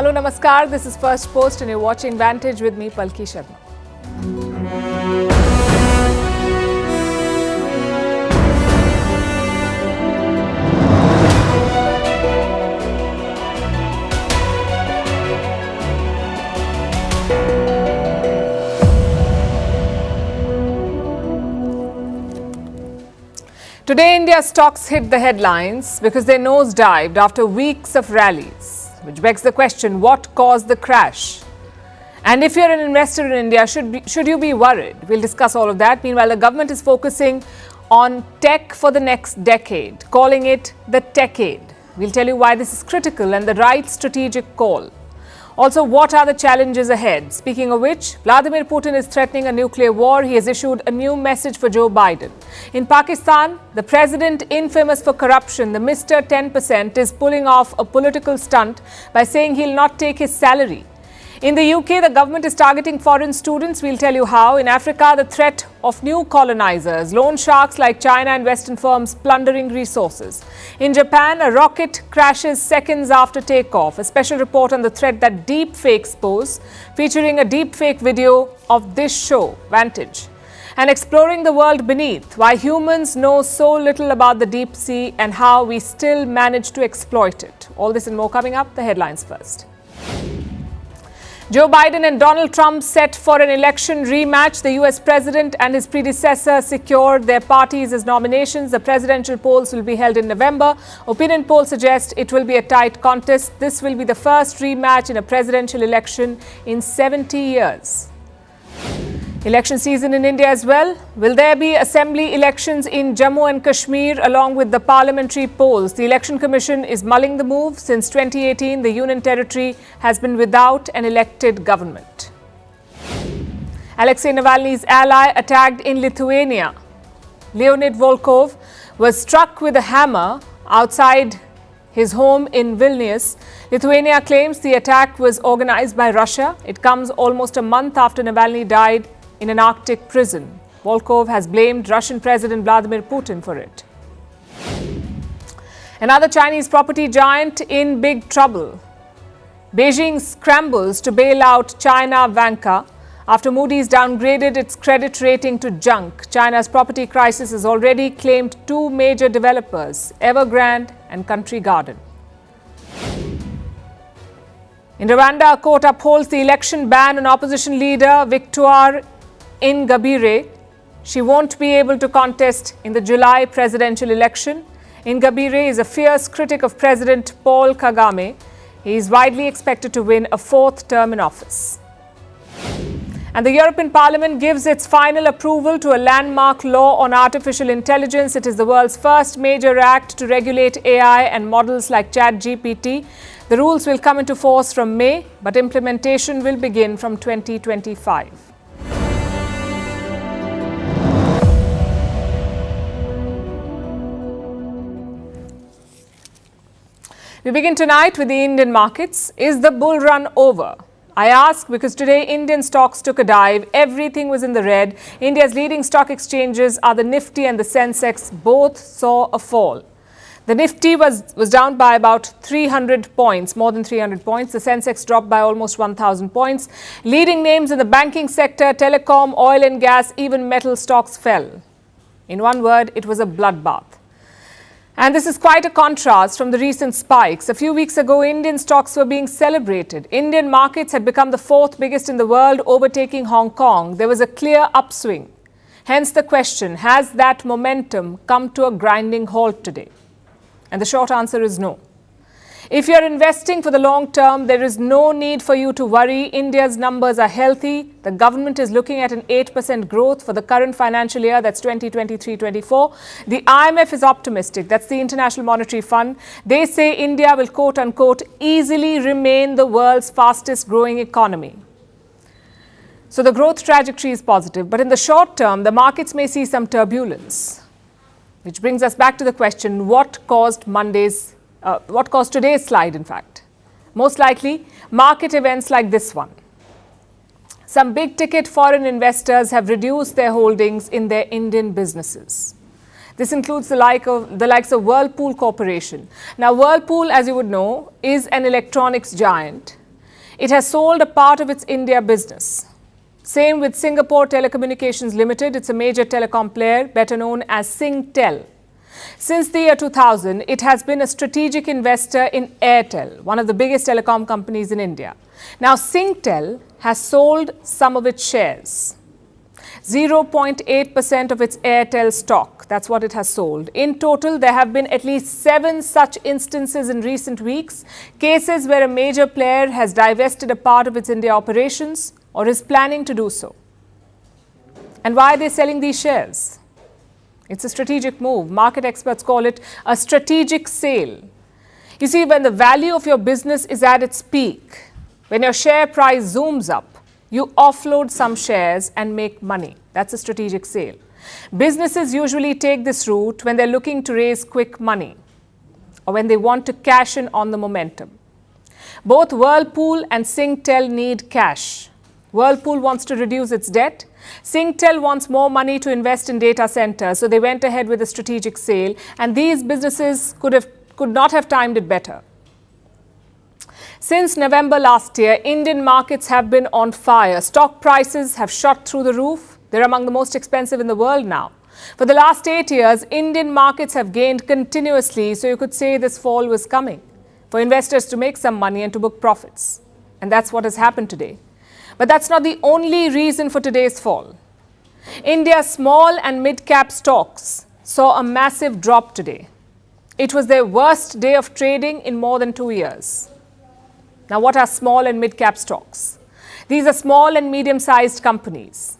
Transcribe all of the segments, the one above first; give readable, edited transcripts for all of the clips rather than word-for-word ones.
Hello, Namaskar. This is Firstpost and you're watching Vantage with me, Palki Sharma. Today, India's stocks hit the headlines because they nosedived after weeks of rallies, which begs the question, what caused the crash? And if you're an investor in India, should you be worried? We'll discuss all of that. Meanwhile, the government is focusing on tech for the next decade, calling it the Techade. We'll tell you why this is critical and the right strategic call. Also, what are the challenges ahead? Speaking of which, Vladimir Putin is threatening a nuclear war. He has issued a new message for Joe Biden. In Pakistan, the president, infamous for corruption, the Mr. 10%, is pulling off a political stunt by saying he'll not take his salary. In the UK, the government is targeting foreign students. We'll tell you how. In Africa, the threat of new colonizers, loan sharks like China and Western firms plundering resources. In Japan, a rocket crashes seconds after takeoff. A special report on the threat that deepfakes pose, featuring a deepfake video of this show, Vantage. And exploring the world beneath, why humans know so little about the deep sea and how we still manage to exploit it. All this and more coming up. The headlines first. Joe Biden and Donald Trump set for an election rematch. The US president and his predecessor secured their parties as nominations. The presidential polls will be held in November. Opinion polls suggest it will be a tight contest. This will be the first rematch in a presidential election in 70 years. Election season in India as well. Will there be assembly elections in Jammu and Kashmir along with the parliamentary polls? The Election Commission is mulling the move. Since 2018, the Union Territory has been without an elected government. Alexei Navalny's ally attacked in Lithuania. Leonid Volov was struck with a hammer outside his home in Vilnius. Lithuania claims the attack was organized by Russia. It comes almost a month after Navalny died in an Arctic prison. Volkov has blamed Russian President Vladimir Putin for it. Another Chinese property giant in big trouble. Beijing scrambles to bail out China Vanke after Moody's downgraded its credit rating to junk. China's property crisis has already claimed two major developers, Evergrande and Country Garden. In Rwanda, a court upholds the election ban on opposition leader Victoire Ingabire. She won't be able to contest in the July presidential election. Ingabire is a fierce critic of President Paul Kagame. He is widely expected to win a fourth term in office. And the European Parliament gives its final approval to a landmark law on artificial intelligence. It is the world's first major act to regulate AI and models like ChatGPT. The rules will come into force from May, but implementation will begin from 2025. We begin tonight with the Indian markets. Is the bull run over? I ask because today Indian stocks took a dive. Everything was in the red. India's leading stock exchanges are the Nifty and the Sensex. Both saw a fall. The Nifty was down by about 300 points, more than 300 points. The Sensex dropped by almost 1,000 points. Leading names in the banking sector, telecom, oil and gas, even metal stocks fell. In one word, it was a bloodbath. And this is quite a contrast from the recent spikes. A few weeks ago, Indian stocks were being celebrated. Indian markets had become the fourth biggest in the world, overtaking Hong Kong. There was a clear upswing. Hence the question, has that momentum come to a grinding halt today? And the short answer is no. If you're investing for the long term, there is no need for you to worry. India's numbers are healthy. The government is looking at an 8% growth for the current financial year, that's 2023-24. The IMF is optimistic, that's the International Monetary Fund. They say India will, quote unquote, easily remain the world's fastest growing economy. So the growth trajectory is positive. But in the short term, the markets may see some turbulence. Which brings us back to the question, what caused today's slide, in fact? Most likely, market events like this one. Some big-ticket foreign investors have reduced their holdings in their Indian businesses. This includes the likes of Whirlpool Corporation. Now, Whirlpool, as you would know, is an electronics giant. It has sold a part of its India business. Same with Singapore Telecommunications Limited. It's a major telecom player, better known as Singtel. Since the year 2000, it has been a strategic investor in Airtel, one of the biggest telecom companies in India. Now, Singtel has sold some of its shares. 0.8% of its Airtel stock. That's what it has sold. In total, there have been at least 7 such instances in recent weeks, cases where a major player has divested a part of its India operations or is planning to do so. And why are they selling these shares? It's a strategic move. Market experts call it a strategic sale. You see, when the value of your business is at its peak, when your share price zooms up, you offload some shares and make money. That's a strategic sale. Businesses usually take this route when they're looking to raise quick money or when they want to cash in on the momentum. Both Whirlpool and Singtel need cash. Whirlpool wants to reduce its debt. Singtel wants more money to invest in data centers, so they went ahead with a strategic sale, and these businesses could not have timed it better. Since November last year, Indian markets have been on fire. Stock prices have shot through the roof. They're among the most expensive in the world now. For the last 8 years, Indian markets have gained continuously, so you could say this fall was coming for investors to make some money and to book profits. And that's what has happened today. But that's not the only reason for today's fall. India's small and mid-cap stocks saw a massive drop today. It was their worst day of trading in more than 2 years. Now, what are small and mid-cap stocks? These are small and medium-sized companies.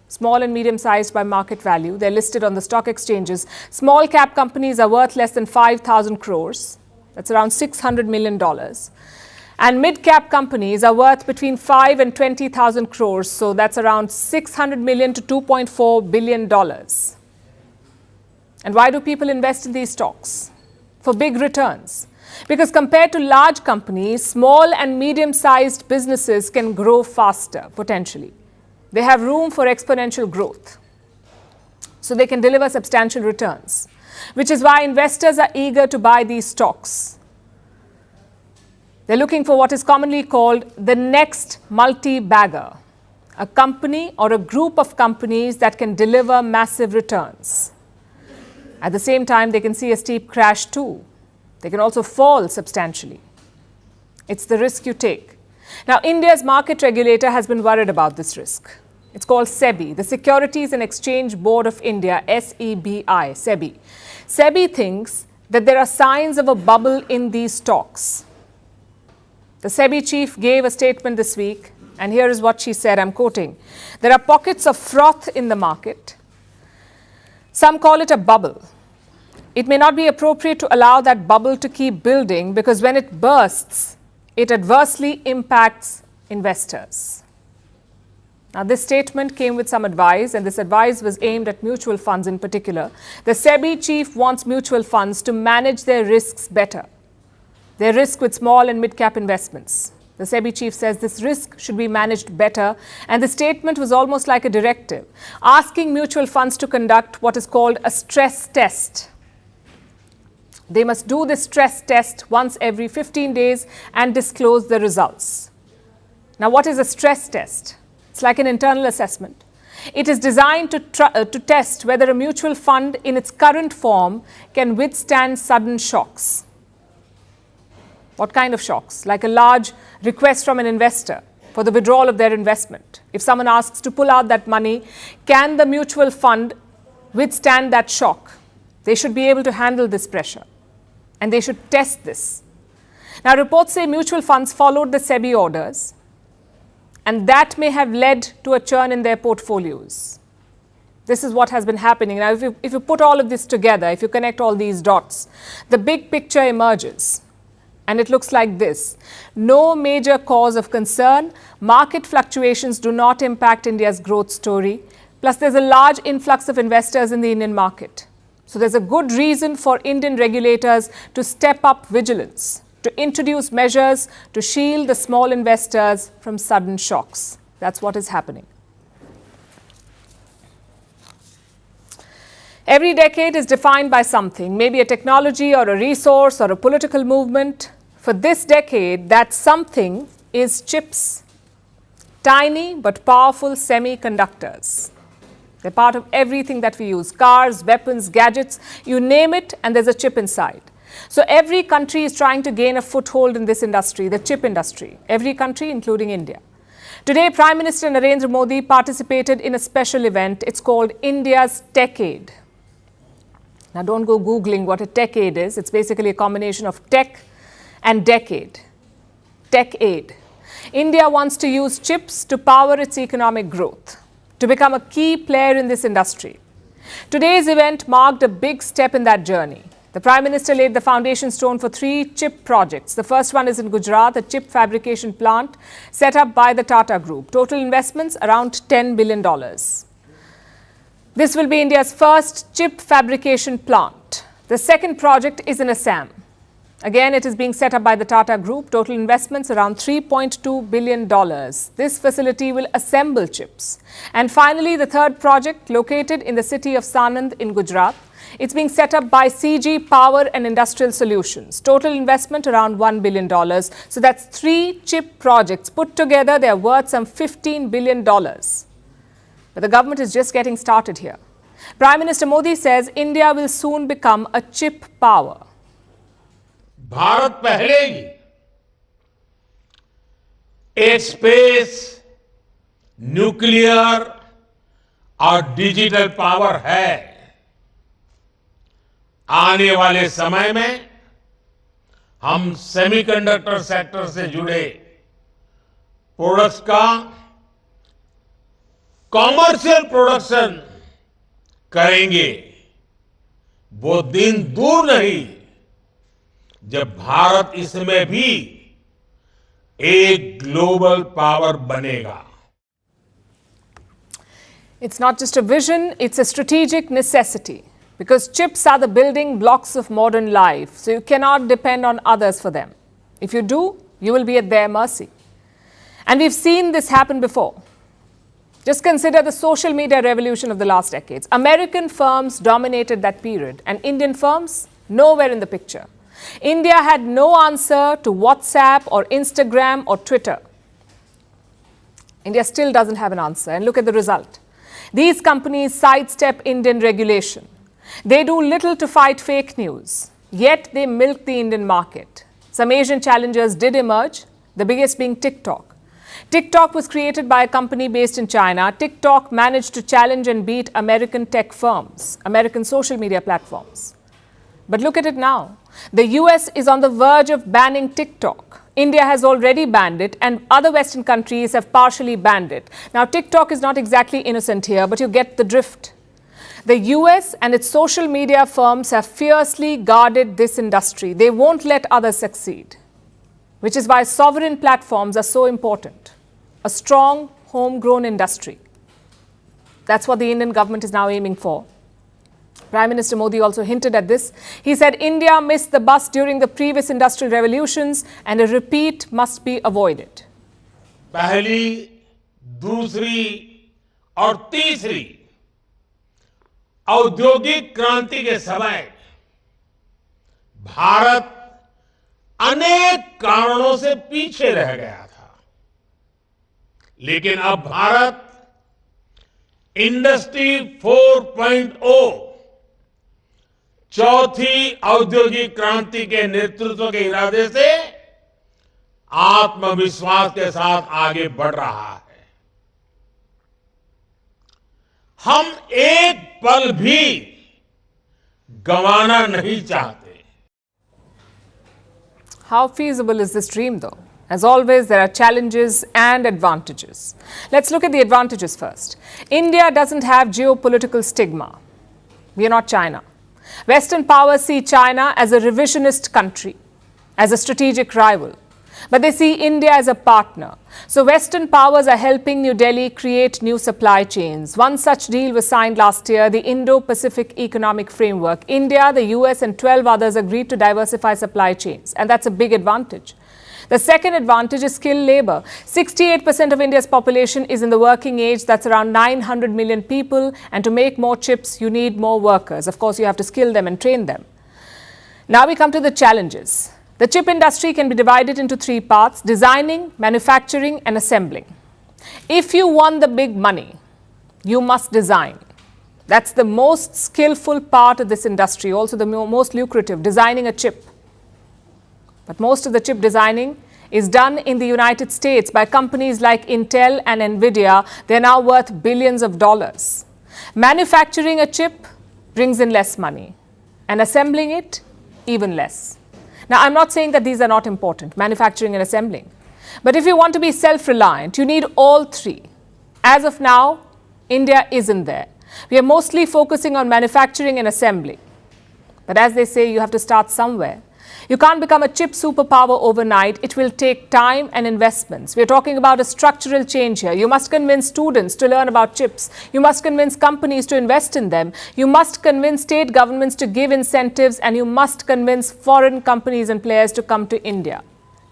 Small and medium-sized by market value. They're listed on the stock exchanges. Small-cap companies are worth less than 5,000 crores. That's around $600 million. And mid-cap companies are worth between 5 and 20,000 crores. So that's around 600 million to $2.4 billion. And why do people invest in these stocks? For big returns. Because compared to large companies, small and medium-sized businesses can grow faster, potentially. They have room for exponential growth. So they can deliver substantial returns, which is why investors are eager to buy these stocks. They're looking for what is commonly called the next multi-bagger, a company or a group of companies that can deliver massive returns. At the same time, they can see a steep crash too. They can also fall substantially. It's the risk you take. Now, India's market regulator has been worried about this risk. It's called SEBI, the Securities and Exchange Board of India, SEBI, SEBI. SEBI thinks that there are signs of a bubble in these stocks. The SEBI chief gave a statement this week, and here is what she said, I'm quoting, "There are pockets of froth in the market. Some call it a bubble. It may not be appropriate to allow that bubble to keep building because when it bursts, it adversely impacts investors." Now, this statement came with some advice, and this advice was aimed at mutual funds in particular. The SEBI chief wants mutual funds to manage their risks better, their risk with small and mid-cap investments. The SEBI chief says this risk should be managed better, and the statement was almost like a directive, asking mutual funds to conduct what is called a stress test. They must do this stress test once every 15 days and disclose the results. Now, what is a stress test? It's like an internal assessment. It is designed to test whether a mutual fund in its current form can withstand sudden shocks. What kind of shocks? Like a large request from an investor for the withdrawal of their investment. If someone asks to pull out that money, can the mutual fund withstand that shock? They should be able to handle this pressure. And they should test this. Now, reports say mutual funds followed the SEBI orders, and that may have led to a churn in their portfolios. This is what has been happening. Now, if you put all of this together, if you connect all these dots, the big picture emerges. And it looks like this. No major cause of concern. Market fluctuations do not impact India's growth story. Plus, there's a large influx of investors in the Indian market. So there's a good reason for Indian regulators to step up vigilance, to introduce measures to shield the small investors from sudden shocks. That's what is happening. Every decade is defined by something, maybe a technology or a resource or a political movement. For this decade, that something is chips. Tiny but powerful semiconductors. They're part of everything that we use. Cars, weapons, gadgets, you name it, and there's a chip inside. So every country is trying to gain a foothold in this industry, the chip industry. Every country, including India. Today, Prime Minister Narendra Modi participated in a special event. It's called India's Techade. Now, don't go Googling what a Techade is. It's basically a combination of tech and decade. Techade. India wants to use chips to power its economic growth, to become a key player in this industry. Today's event marked a big step in that journey. The Prime Minister laid the foundation stone for 3 chip projects. The first one is in Gujarat, a chip fabrication plant set up by the Tata Group. Total investments around $10 billion. This will be India's first chip fabrication plant. The second project is in Assam. Again, it is being set up by the Tata Group. Total investments around $3.2 billion. This facility will assemble chips. And finally, the third project, located in the city of Sanand in Gujarat. It's being set up by CG Power and Industrial Solutions. Total investment around $1 billion. So that's 3 chip projects. Put together, they're worth some $15 billion. But the government is just getting started here. Prime Minister Modi says India will soon become a chip power. Bharat पहले ही एक space, nuclear और digital power है। आने वाले समय में हम semiconductor sector से जुड़े प्रोडक्ट्स का कॉमर्शियल प्रोडक्शन करेंगे। वो दिन दूर नहीं जब भारत इसमें भी एक ग्लोबल पावर बनेगा। It's not just a vision, it's a strategic necessity. Because chips are the building blocks of modern life, so you cannot depend on others for them. If you do, you will be at their mercy. And we've seen this happen before. Just consider the social media revolution of the last decades. American firms dominated that period, and Indian firms nowhere in the picture. India had no answer to WhatsApp or Instagram or Twitter. India still doesn't have an answer, and look at the result. These companies sidestep Indian regulation. They do little to fight fake news, yet they milk the Indian market. Some Asian challengers did emerge, the biggest being TikTok. TikTok was created by a company based in China. TikTok managed to challenge and beat American tech firms, American social media platforms. But look at it now. The US is on the verge of banning TikTok. India has already banned it, and other Western countries have partially banned it. Now, TikTok is not exactly innocent here, but you get the drift. The US and its social media firms have fiercely guarded this industry. They won't let others succeed, which is why sovereign platforms are so important. A strong, homegrown industry. That's what the Indian government is now aiming for. Prime Minister Modi also hinted at this. He said India missed the bus during the previous industrial revolutions and a repeat must be avoided. पहली, दूसरी और तीसरी औद्योगिक क्रांति के समय भारत अनेक कारणों से पीछे रह गया था। लेकिन अब भारत इंडस्ट्री 4.0 चौथी औद्योगिक क्रांति के नेतृत्व के इरादे से आत्मविश्वास के साथ आगे बढ़ रहा है। हम एक पल भी गंवाना नहीं चाहते। How feasible is this dream though? As always, there are challenges and advantages. Let's look at the advantages first. India doesn't have geopolitical stigma. We are not China. Western powers see China as a revisionist country, as a strategic rival. But they see India as a partner. So Western powers are helping New Delhi create new supply chains. One such deal was signed last year, the Indo-Pacific Economic Framework. India, the US and 12 others agreed to diversify supply chains. And that's a big advantage. The second advantage is skilled labor. 68% of India's population is in the working age. That's around 900 million people. And to make more chips, you need more workers. Of course, you have to skill them and train them. Now we come to the challenges. The chip industry can be divided into three parts: designing, manufacturing, and assembling. If you want the big money, you must design. That's the most skillful part of this industry, also the most lucrative, designing a chip. But most of the chip designing is done in the United States by companies like Intel and Nvidia. They're now worth billions of dollars. Manufacturing a chip brings in less money, and assembling it, even less. Now, I'm not saying that these are not important, manufacturing and assembling. But if you want to be self-reliant, you need all three. As of now, India isn't there. We are mostly focusing on manufacturing and assembling. But as they say, you have to start somewhere. You can't become a chip superpower overnight. It will take time and investments. We're talking about a structural change here. You must convince students to learn about chips. You must convince companies to invest in them. You must convince state governments to give incentives, and you must convince foreign companies and players to come to India.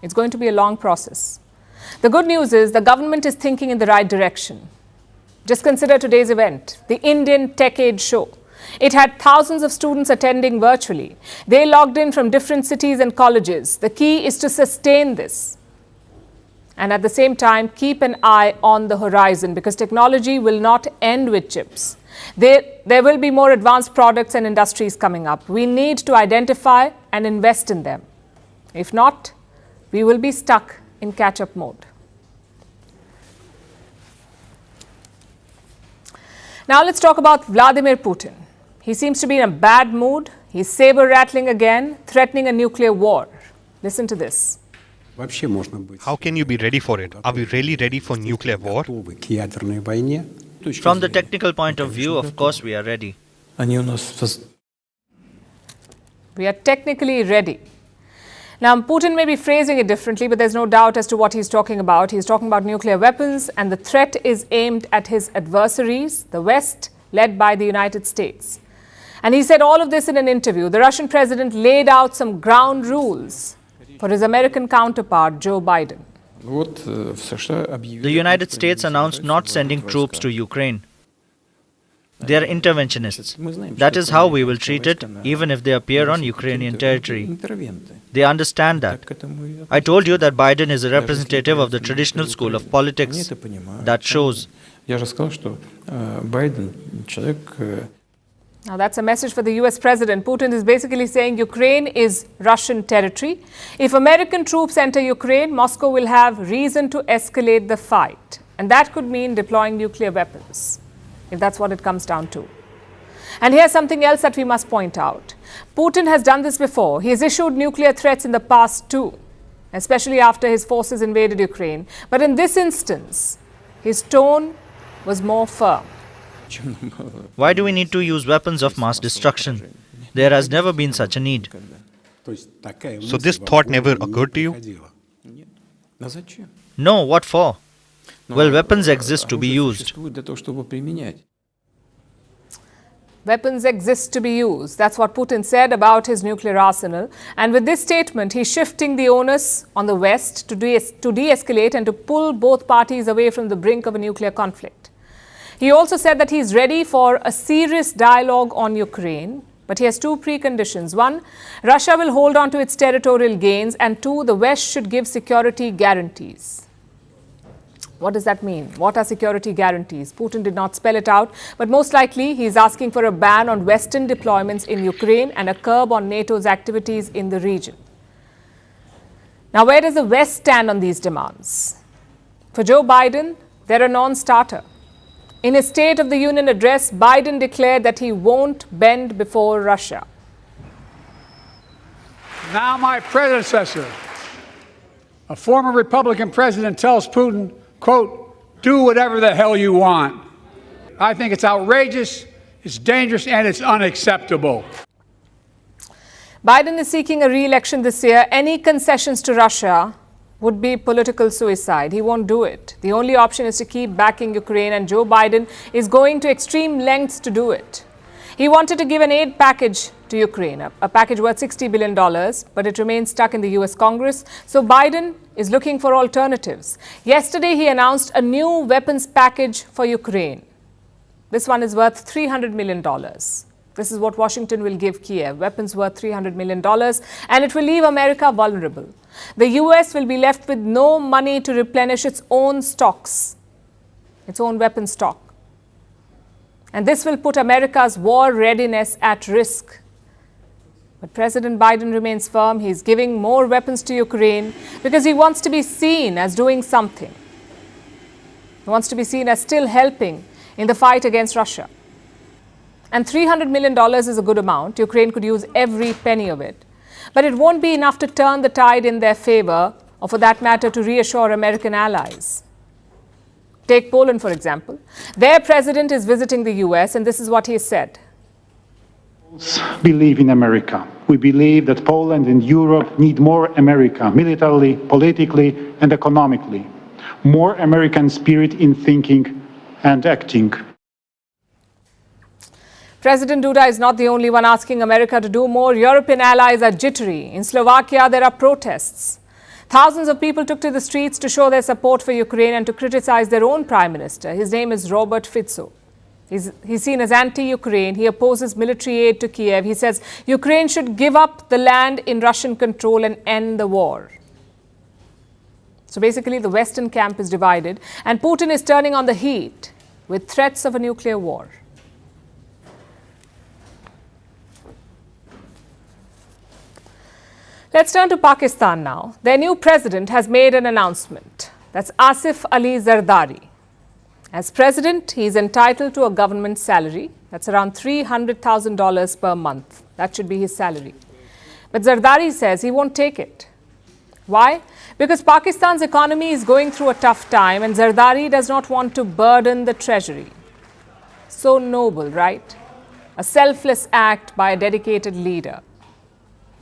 It's going to be a long process. The good news is the government is thinking in the right direction. Just consider today's event, the Indian Tech Aid Show. It had thousands of students attending virtually. They logged in from different cities and colleges. The key is to sustain this. And at the same time, keep an eye on the horizon, because technology will not end with chips. There will be more advanced products and industries coming up. We need to identify and invest in them. If not, we will be stuck in catch-up mode. Now let's talk about Vladimir Putin. He seems to be in a bad mood. He's saber-rattling again, threatening a nuclear war. Listen to this. How can you be ready for it? Are we really ready for nuclear war? From the technical point of view, of course we are ready. We are technically ready. Now, Putin may be phrasing it differently, but there's no doubt as to what he's talking about. He's talking about nuclear weapons, and the threat is aimed at his adversaries, the West, led by the United States. And he said all of this in an interview. The Russian president laid out some ground rules for his American counterpart, Joe Biden. The United States announced not sending troops to Ukraine. They are interventionists. That is how we will treat it, even if they appear on Ukrainian territory. They understand that. I told you that Biden is a representative of the traditional school of politics. That shows. Now, that's a message for the US president. Putin is basically saying Ukraine is Russian territory. If American troops enter Ukraine, Moscow will have reason to escalate the fight. And that could mean deploying nuclear weapons, if that's what it comes down to. And here's something else that we must point out. Putin has done this before. He has issued nuclear threats in the past too, especially after his forces invaded Ukraine. But in this instance, his tone was more firm. Why do we need to use weapons of mass destruction? There has never been such a need. So this thought never occurred to you? No, what for? Well, weapons exist to be used. Weapons exist to be used. That's what Putin said about his nuclear arsenal. And with this statement, he's shifting the onus on the West to de-escalate and to pull both parties away from the brink of a nuclear conflict. He also said that he's ready for a serious dialogue on Ukraine, but he has two preconditions. One, Russia will hold on to its territorial gains, and two, the West should give security guarantees. What does that mean? What are security guarantees? Putin did not spell it out, but most likely he's asking for a ban on Western deployments in Ukraine and a curb on NATO's activities in the region. Now, where does the West stand on these demands? For Joe Biden, they're a non-starter. In his State of the Union address, Biden declared that he won't bend before Russia. Now my predecessor, a former Republican president, tells Putin, quote, do whatever the hell you want. I think it's outrageous, it's dangerous, and it's unacceptable. Biden is seeking a re-election this year. Any concessions to Russia would be political suicide. He won't do it. The only option is to keep backing Ukraine, and Joe Biden is going to extreme lengths to do it. He wanted to give an aid package to Ukraine, a package worth $60 billion, but it remains stuck in the US Congress. So Biden is looking for alternatives. Yesterday, he announced a new weapons package for Ukraine. This one is worth $300 million. This is what Washington will give Kiev, weapons worth $300 million, and it will leave America vulnerable. The US will be left with no money to replenish its own stocks, its own weapon stock. And this will put America's war readiness at risk. But President Biden remains firm. He's giving more weapons to Ukraine because he wants to be seen as doing something. He wants to be seen as still helping in the fight against Russia. And $300 million is a good amount. Ukraine could use every penny of it. But it won't be enough to turn the tide in their favor, or for that matter, to reassure American allies. Take Poland, for example. Their president is visiting the US, and this is what he said. Believe in America. We believe that Poland and Europe need more America, militarily, politically, and economically. More American spirit in thinking and acting. President Duda is not the only one asking America to do more. European allies are jittery. In Slovakia, there are protests. Thousands of people took to the streets to show their support for Ukraine and to criticize their own prime minister. His name is Robert Fico. He's seen as anti-Ukraine. He opposes military aid to Kiev. He says Ukraine should give up the land in Russian control and end the war. So basically, the Western camp is divided, and Putin is turning on the heat with threats of a nuclear war. Let's turn to Pakistan now. Their new president has made an announcement. That's Asif Ali Zardari. As president, he is entitled to a government salary. That's around $300,000 per month. That should be his salary. But Zardari says he won't take it. Why? Because Pakistan's economy is going through a tough time and Zardari does not want to burden the treasury. So noble, right? A selfless act by a dedicated leader.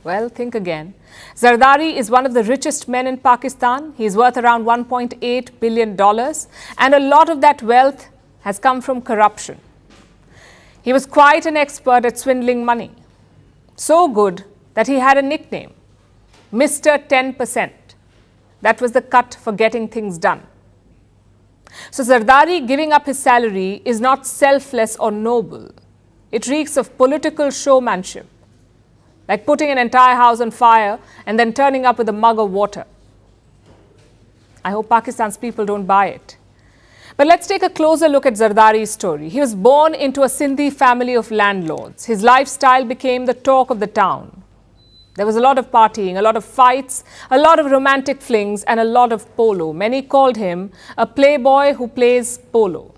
Well, think again. Zardari is one of the richest men in Pakistan. He is worth around $1.8 billion, and a lot of that wealth has come from corruption. He was quite an expert at swindling money. So good that he had a nickname, Mr. 10%. That was the cut for getting things done. So Zardari giving up his salary is not selfless or noble. It reeks of political showmanship, like putting an entire house on fire and then turning up with a mug of water. I hope Pakistan's people don't buy it. But let's take a closer look at Zardari's story. He was born into a Sindhi family of landlords. His lifestyle became the talk of the town. There was a lot of partying, a lot of fights, a lot of romantic flings, and a lot of polo. Many called him a playboy who plays polo.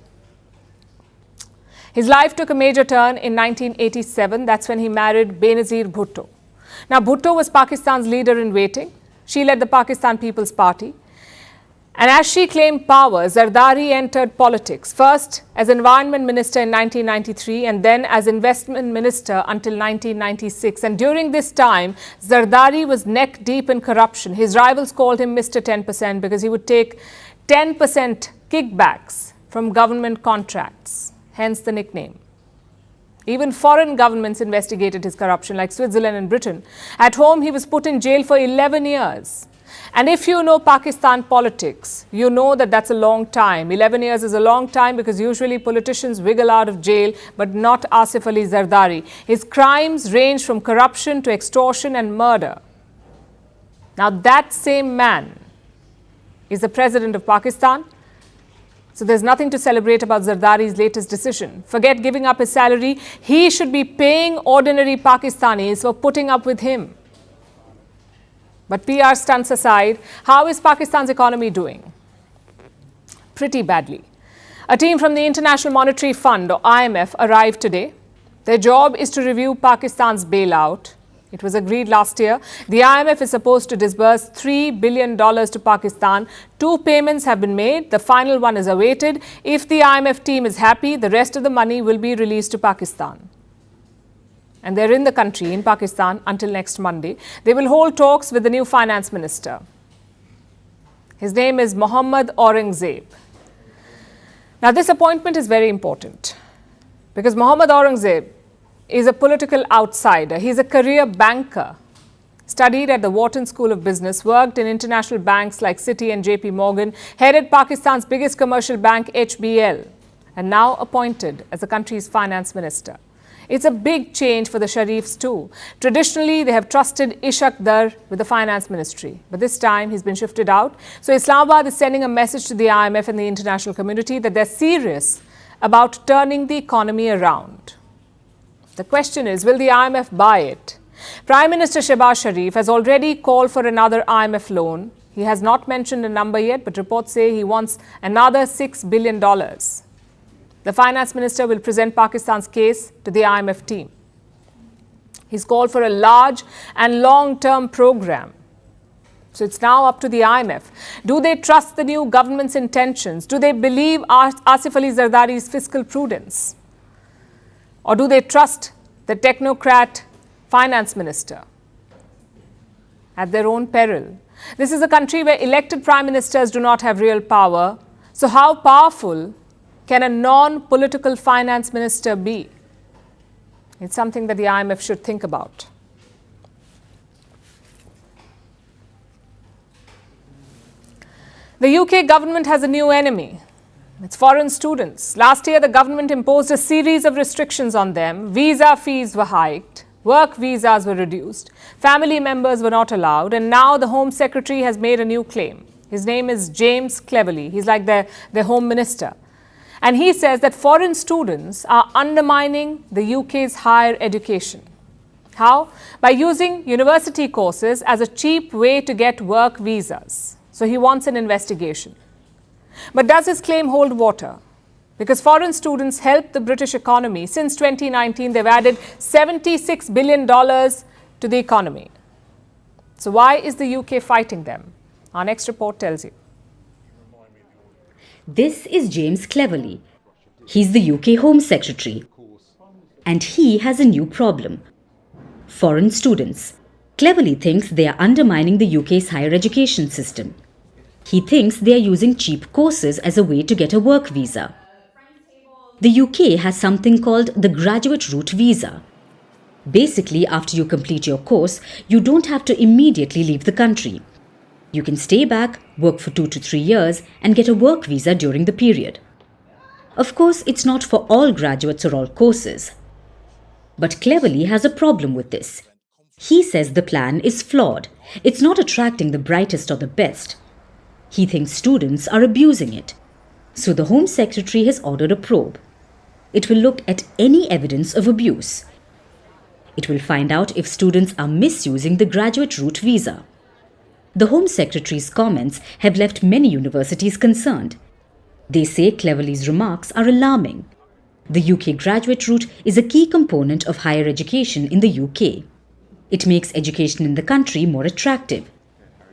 His life took a major turn in 1987. That's when he married Benazir Bhutto. Now, Bhutto was Pakistan's leader in waiting. She led the Pakistan People's Party. And as she claimed power, Zardari entered politics, first as Environment Minister in 1993 and then as Investment Minister until 1996. And during this time, Zardari was neck deep in corruption. His rivals called him Mr. 10% because he would take 10% kickbacks from government contracts, hence the nickname. Even foreign governments investigated his corruption, like Switzerland and Britain. At home, he was put in jail for 11 years. And if you know Pakistan politics, you know that that's a long time. 11 years is a long time because usually politicians wiggle out of jail, but not Asif Ali Zardari. His crimes range from corruption to extortion and murder. Now that same man is the president of Pakistan. So there's nothing to celebrate about Zardari's latest decision. Forget giving up his salary. He should be paying ordinary Pakistanis for putting up with him. But PR stunts aside, how is Pakistan's economy doing? Pretty badly. A team from the International Monetary Fund, or IMF, arrived today. Their job is to review Pakistan's bailout. It was agreed last year. The IMF is supposed to disburse $3 billion to Pakistan. 2 payments have been made. The final one is awaited. If the IMF team is happy, the rest of the money will be released to Pakistan. And they're in the country, in Pakistan, until next Monday. They will hold talks with the new finance minister. His name is Mohammad Aurangzeb. Now, this appointment is very important because Mohammad Aurangzeb is a political outsider. He's a career banker, studied at the Wharton School of Business, worked in international banks like Citi and JP Morgan, headed Pakistan's biggest commercial bank, HBL, and now appointed as the country's finance minister. It's a big change for the Sharifs too. Traditionally, they have trusted Ishak Dar with the finance ministry. But this time, he's been shifted out. So Islamabad is sending a message to the IMF and the international community that they're serious about turning the economy around. The question is, will the IMF buy it? Prime Minister Shehbaz Sharif has already called for another IMF loan. He has not mentioned a number yet, but reports say he wants another $6 billion. The finance minister will present Pakistan's case to the IMF team. He's called for a large and long-term program. So it's now up to the IMF. Do they trust the new government's intentions? Do they believe Asif Ali Zardari's fiscal prudence? Or do they trust the technocrat finance minister at their own peril? This is a country where elected prime ministers do not have real power. So how powerful can a non-political finance minister be? It's something that the IMF should think about. The UK government has a new enemy. It's foreign students. Last year, the government imposed a series of restrictions on them. Visa fees were hiked. Work visas were reduced. Family members were not allowed. And now the Home Secretary has made a new claim. His name is James Cleverly. He's like their Home Minister. And he says that foreign students are undermining the UK's higher education. How? By using university courses as a cheap way to get work visas. So he wants an investigation. But does his claim hold water? Because foreign students help the British economy. Since 2019, they've added $76 billion to the economy. So why is the UK fighting them? Our next report tells you. This is James Cleverly. He's the UK Home Secretary. And he has a new problem. Foreign students. Cleverly thinks they are undermining the UK's higher education system. He thinks they are using cheap courses as a way to get a work visa. The UK has something called the graduate route visa. Basically, after you complete your course, you don't have to immediately leave the country. You can stay back, work for 2 to 3 years, and get a work visa during the period. Of course, it's not for all graduates or all courses. But Cleverly has a problem with this. He says the plan is flawed. It's not attracting the brightest or the best. He thinks students are abusing it. So the Home Secretary has ordered a probe. It will look at any evidence of abuse. It will find out if students are misusing the graduate route visa. The Home Secretary's comments have left many universities concerned. They say Cleverly's remarks are alarming. The UK graduate route is a key component of higher education in the UK. It makes education in the country more attractive.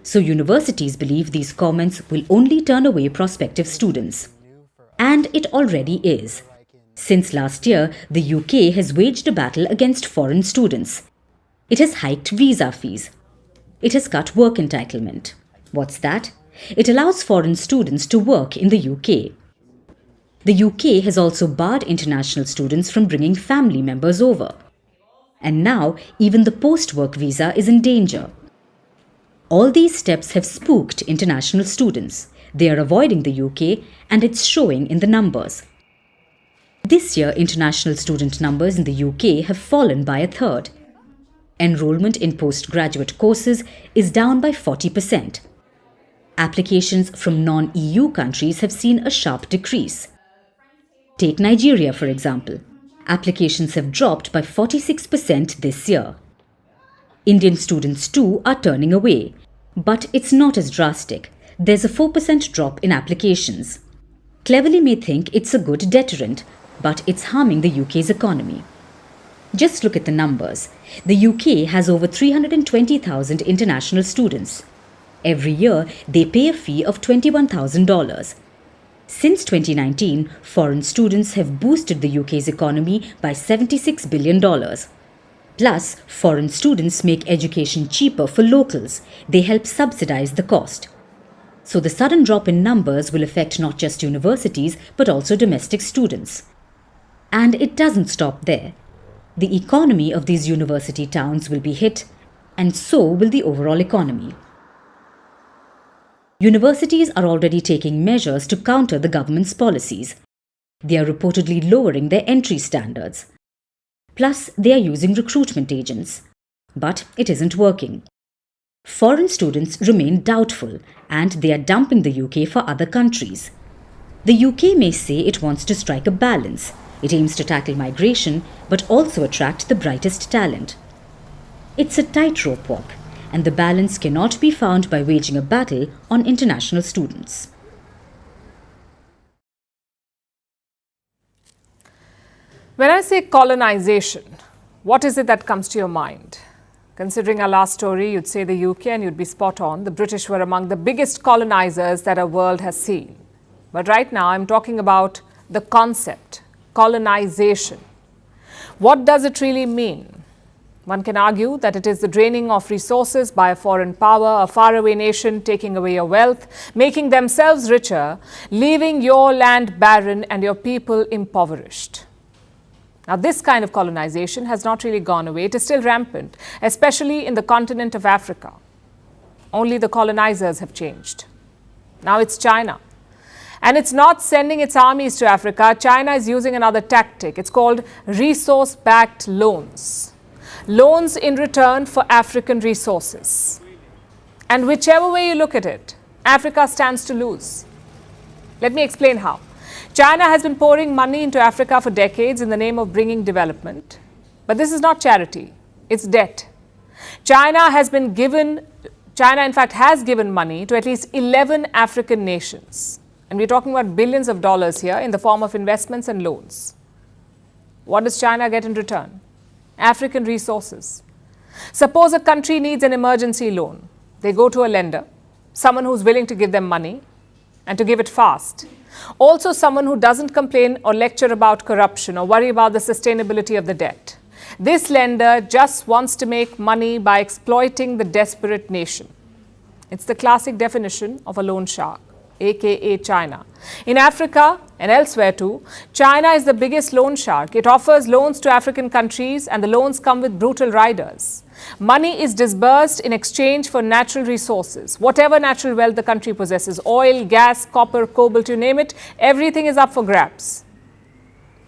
So universities believe these comments will only turn away prospective students. And it already is. Since last year, the UK has waged a battle against foreign students. It has hiked visa fees. It has cut work entitlement. What's that? It allows foreign students to work in the UK. The UK has also barred international students from bringing family members over. And now, even the post-work visa is in danger. All these steps have spooked international students. They are avoiding the UK, and it's showing in the numbers. This year, international student numbers in the UK have fallen by a third. Enrollment in postgraduate courses is down by 40%. Applications from non-EU countries have seen a sharp decrease. Take Nigeria, for example. Applications have dropped by 46% this year. Indian students too are turning away. But it's not as drastic. There's a 4% drop in applications. Cleverly may think it's a good deterrent, but it's harming the UK's economy. Just look at the numbers. The UK has over 320,000 international students. Every year, they pay a fee of $21,000. Since 2019, foreign students have boosted the UK's economy by $76 billion. Plus, foreign students make education cheaper for locals. They help subsidize the cost. So the sudden drop in numbers will affect not just universities, but also domestic students. And it doesn't stop there. The economy of these university towns will be hit, and so will the overall economy. Universities are already taking measures to counter the government's policies. They are reportedly lowering their entry standards. Plus, they are using recruitment agents. But it isn't working. Foreign students remain doubtful and they are dumping the UK for other countries. The UK may say it wants to strike a balance. It aims to tackle migration but also attract the brightest talent. It's a tightrope walk, and the balance cannot be found by waging a battle on international students. When I say colonization, what is it that comes to your mind? Considering our last story, you'd say the UK and you'd be spot on. The British were among the biggest colonizers that our world has seen. But right now, I'm talking about the concept, colonization. What does it really mean? One can argue that it is the draining of resources by a foreign power, a faraway nation taking away your wealth, making themselves richer, leaving your land barren and your people impoverished. Now, this kind of colonization has not really gone away. It is still rampant, especially in the continent of Africa. Only the colonizers have changed. Now it's China. And it's not sending its armies to Africa. China is using another tactic. It's called resource-backed loans. Loans in return for African resources. And whichever way you look at it, Africa stands to lose. Let me explain how. China has been pouring money into Africa for decades in the name of bringing development. But this is not charity, it's debt. China, in fact, has given money to at least 11 African nations. And we're talking about billions of dollars here in the form of investments and loans. What does China get in return? African resources. Suppose a country needs an emergency loan. They go to a lender, someone who's willing to give them money and to give it fast. Also someone who doesn't complain or lecture about corruption or worry about the sustainability of the debt. This lender just wants to make money by exploiting the desperate nation. It's the classic definition of a loan shark, aka China. In Africa and elsewhere too, China is the biggest loan shark. It offers loans to African countries and the loans come with brutal riders. Money is disbursed in exchange for natural resources. Whatever natural wealth the country possesses, oil, gas, copper, cobalt, you name it, everything is up for grabs.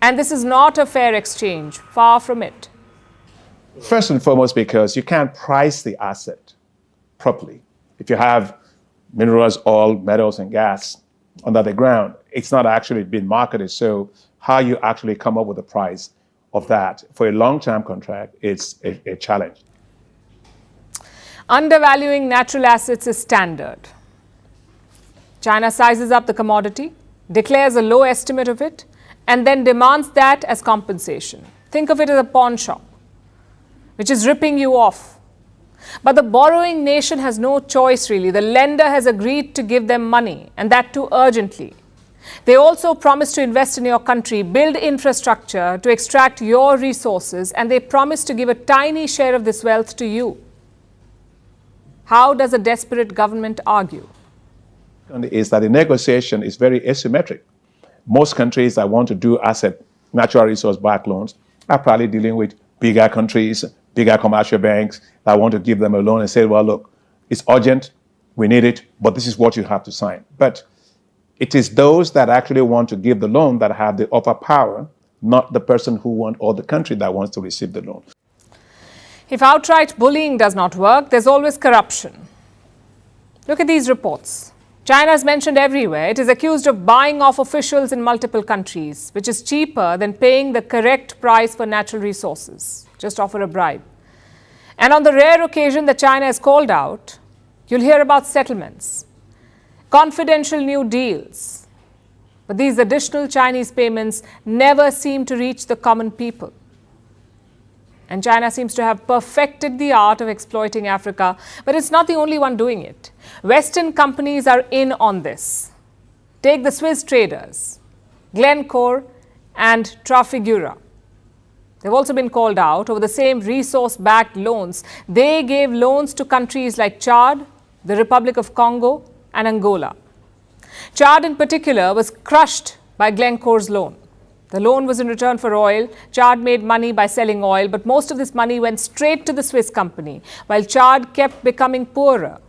And this is not a fair exchange, far from it. First and foremost, because you can't price the asset properly. If you have minerals, oil, metals, and gas under the ground, it's not actually being marketed. So how you actually come up with a price of that for a long-term contract, it's a challenge. Undervaluing natural assets is standard. China sizes up the commodity, declares a low estimate of it, and then demands that as compensation. Think of it as a pawn shop, which is ripping you off. But the borrowing nation has no choice really. The lender has agreed to give them money, and that too urgently. They also promise to invest in your country, build infrastructure to extract your resources, and they promise to give a tiny share of this wealth to you. How does a desperate government argue? Is that the negotiation is very asymmetric. Most countries that want to do natural resource-backed loans are probably dealing with bigger countries, bigger commercial banks that want to give them a loan and say, well, look, it's urgent, we need it, but this is what you have to sign. But it is those that actually want to give the loan that have the upper power, not the person who wants or the country that wants to receive the loan. If outright bullying does not work, there's always corruption. Look at these reports. China is mentioned everywhere. It is accused of buying off officials in multiple countries, which is cheaper than paying the correct price for natural resources. Just offer a bribe. And on the rare occasion that China is called out, you'll hear about settlements, confidential new deals. But these additional Chinese payments never seem to reach the common people. And China seems to have perfected the art of exploiting Africa, but it's not the only one doing it. Western companies are in on this. Take the Swiss traders, Glencore and Trafigura. They've also been called out over the same resource-backed loans. They gave loans to countries like Chad, the Republic of Congo, and Angola. Chad in particular was crushed by Glencore's loan. The loan was in return for oil. Chad made money by selling oil, but most of this money went straight to the Swiss company, while Chad kept becoming poorer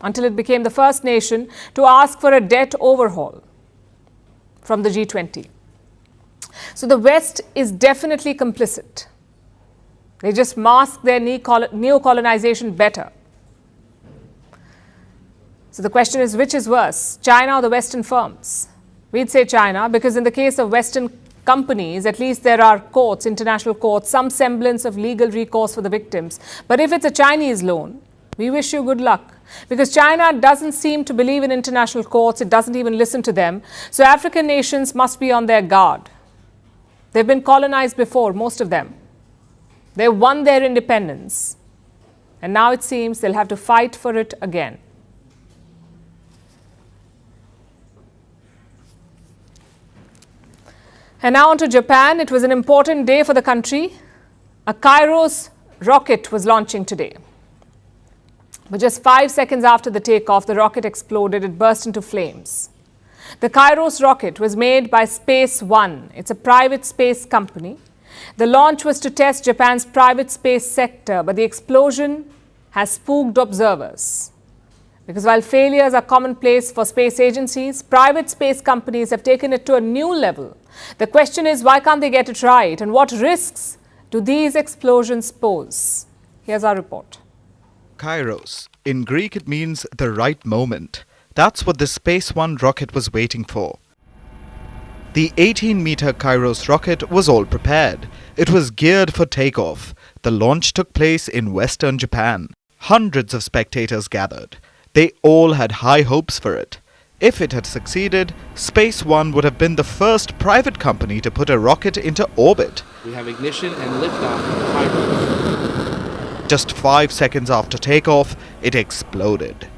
until it became the first nation to ask for a debt overhaul from the G20. So the West is definitely complicit. They just mask their neo-colonization better. So the question is, which is worse, China or the Western firms? We'd say China, because in the case of Western companies, at least there are courts, international courts, some semblance of legal recourse for the victims. But if it's a Chinese loan, we wish you good luck. Because China doesn't seem to believe in international courts, it doesn't even listen to them. So African nations must be on their guard. They've been colonized before, most of them. They won their independence. And now it seems they'll have to fight for it again. And now on to Japan. It was an important day for the country. A Kairos rocket was launching today. But just 5 seconds after the takeoff, the rocket exploded. It burst into flames. The Kairos rocket was made by Space One. It's a private space company. The launch was to test Japan's private space sector, but the explosion has spooked observers. Because while failures are commonplace for space agencies, private space companies have taken it to a new level. The question is, why can't they get it right? And what risks do these explosions pose? Here's our report. Kairos. In Greek, it means the right moment. That's what the Space One rocket was waiting for. The 18-meter Kairos rocket was all prepared. It was geared for takeoff. The launch took place in western Japan. Hundreds of spectators gathered. They all had high hopes for it. If it had succeeded, Space One would have been the first private company to put a rocket into orbit. We have ignition and liftoff of Kairos. Just 5 seconds after takeoff, it exploded.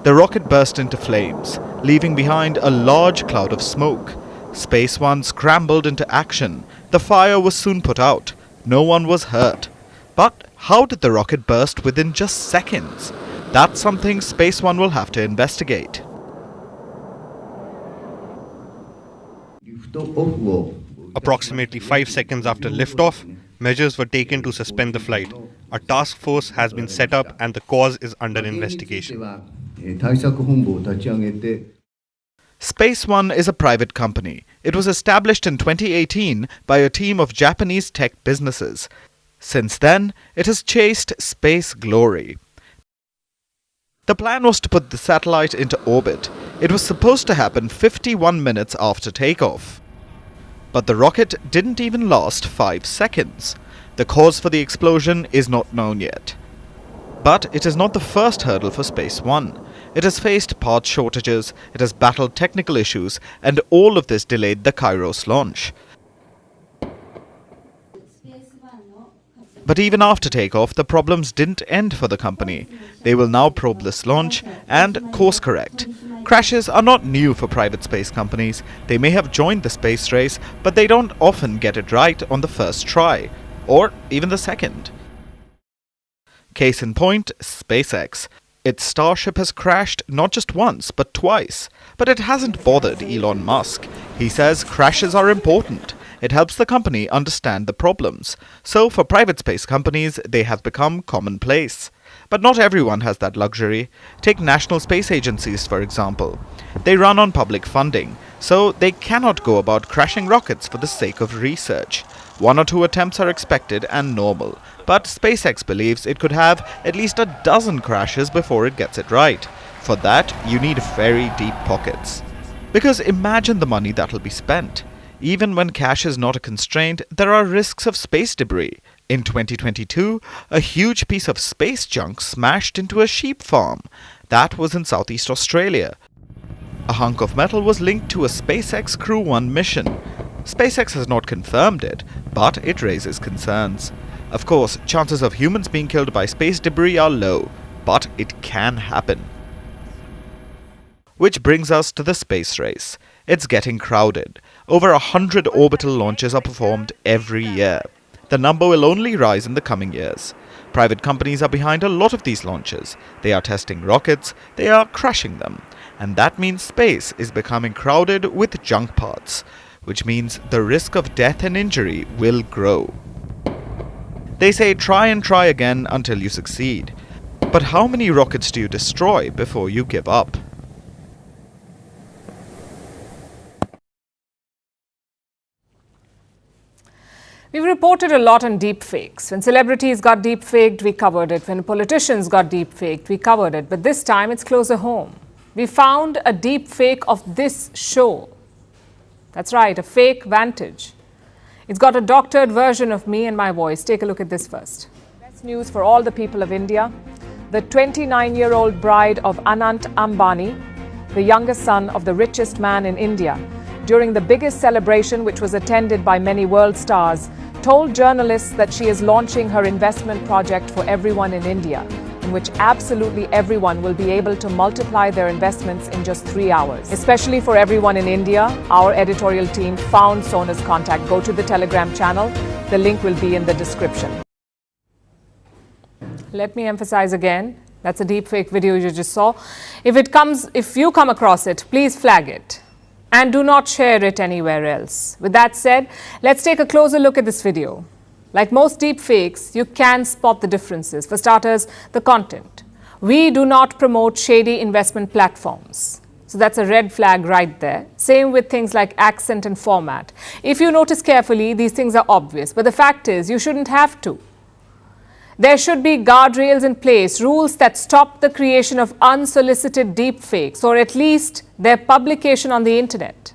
The rocket burst into flames, leaving behind a large cloud of smoke. Space One scrambled into action. The fire was soon put out. No one was hurt. But how did the rocket burst within just seconds? That's something Space One will have to investigate. Approximately 5 seconds after liftoff, measures were taken to suspend the flight. A task force has been set up and the cause is under investigation. Space One is a private company. It was established in 2018 by a team of Japanese tech businesses. Since then, it has chased space glory. The plan was to put the satellite into orbit. It was supposed to happen 51 minutes after takeoff. But the rocket didn't even last 5 seconds. The cause for the explosion is not known yet. But it is not the first hurdle for Space One. It has faced parts shortages, it has battled technical issues, and all of this delayed the Kairos launch. But even after takeoff, the problems didn't end for the company. They will now probe this launch and course correct. Crashes are not new for private space companies. They may have joined the space race, but they don't often get it right on the first try, or even the second. Case in point, SpaceX. Its Starship has crashed not just once, but twice. But it hasn't bothered Elon Musk. He says crashes are important. It helps the company understand the problems. So for private space companies, they have become commonplace. But not everyone has that luxury. Take national space agencies, for example. They run on public funding, so they cannot go about crashing rockets for the sake of research. 1 or 2 attempts are expected and normal, but SpaceX believes it could have at least a dozen crashes before it gets it right. For that, you need very deep pockets. Because imagine the money that'll be spent. Even when cash is not a constraint, there are risks of space debris. In 2022, a huge piece of space junk smashed into a sheep farm. That was in Southeast Australia. A hunk of metal was linked to a SpaceX Crew 1 mission. SpaceX has not confirmed it, but it raises concerns. Of course, chances of humans being killed by space debris are low, but it can happen. Which brings us to the space race. It's getting crowded. Over 100 orbital launches are performed every year. The number will only rise in the coming years. Private companies are behind a lot of these launches. They are testing rockets, they are crashing them. And that means space is becoming crowded with junk parts, which means the risk of death and injury will grow. They say try and try again until you succeed. But how many rockets do you destroy before you give up? We've reported a lot on deepfakes. When celebrities got deepfaked, we covered it. When politicians got deepfaked, we covered it. But this time, it's closer home. We found a deepfake of this show. That's right, a fake Vantage. It's got a doctored version of me and my voice. Take a look at this first. Best news for all the people of India. The 29-year-old bride of Anant Ambani, the youngest son of the richest man in India, during the biggest celebration, which was attended by many world stars, told journalists that she is launching her investment project for everyone in India, in which absolutely everyone will be able to multiply their investments in just 3 hours. Especially for everyone in India, our editorial team found Sona's contact. Go to the Telegram channel. The link will be in the description. Let me emphasize again, that's a deepfake video you just saw. If you come across it, please flag it. And do not share it anywhere else. With that said, let's take a closer look at this video. Like most deepfakes, you can spot the differences. For starters, the content. We do not promote shady investment platforms. So that's a red flag right there. Same with things like accent and format. If you notice carefully, these things are obvious. But the fact is, you shouldn't have to. There should be guardrails in place, rules that stop the creation of unsolicited deepfakes, or at least their publication on the internet.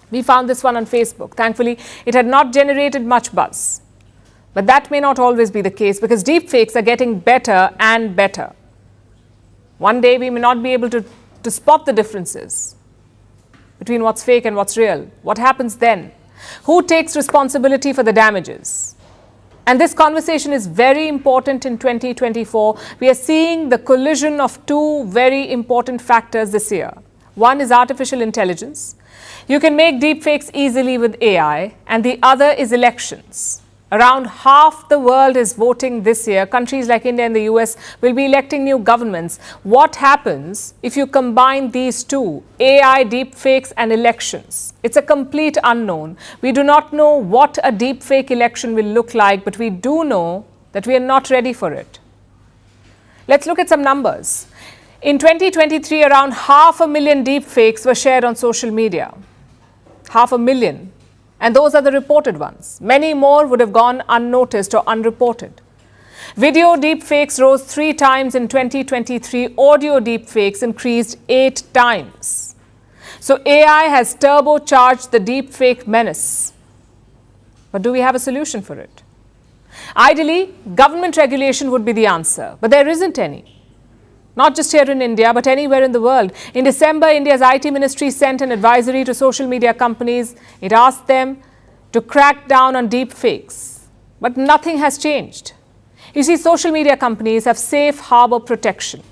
We found this one on Facebook. Thankfully, it had not generated much buzz. But that may not always be the case, because deepfakes are getting better and better. One day we may not be able to spot the differences between what's fake and what's real. What happens then? Who takes responsibility for the damages? And this conversation is very important in 2024. We are seeing the collision of two very important factors this year. One is artificial intelligence. You can make deepfakes easily with AI, and the other is elections. Around half the world is voting this year. Countries like India and the US will be electing new governments. What happens if you combine these two, AI, deepfakes and elections? It's a complete unknown. We do not know what a deepfake election will look like, but we do know that we are not ready for it. Let's look at some numbers. In 2023, around 500,000 deepfakes were shared on social media. 500,000. And those are the reported ones. Many more would have gone unnoticed or unreported. Video deepfakes rose 3 times in 2023. Audio deepfakes increased 8 times. So AI has turbocharged the deepfake menace. But do we have a solution for it? Ideally, government regulation would be the answer, but there isn't any. Not just here in India, but anywhere in the world. In December, India's IT ministry sent an advisory to social media companies. It asked them to crack down on deepfakes. But nothing has changed. You see, social media companies have safe harbor protection.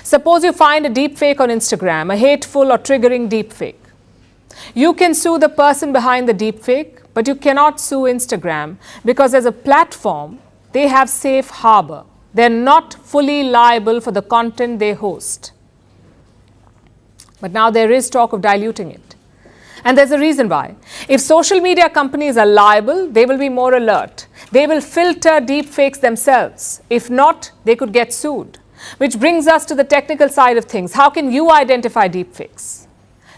Suppose you find a deepfake on Instagram, a hateful or triggering deepfake. You can sue the person behind the deepfake, but you cannot sue Instagram because as a platform, they have safe harbor. They're not fully liable for the content they host. But now there is talk of diluting it. And there's a reason why. If social media companies are liable, they will be more alert. They will filter deepfakes themselves. If not, they could get sued. Which brings us to the technical side of things. How can you identify deepfakes?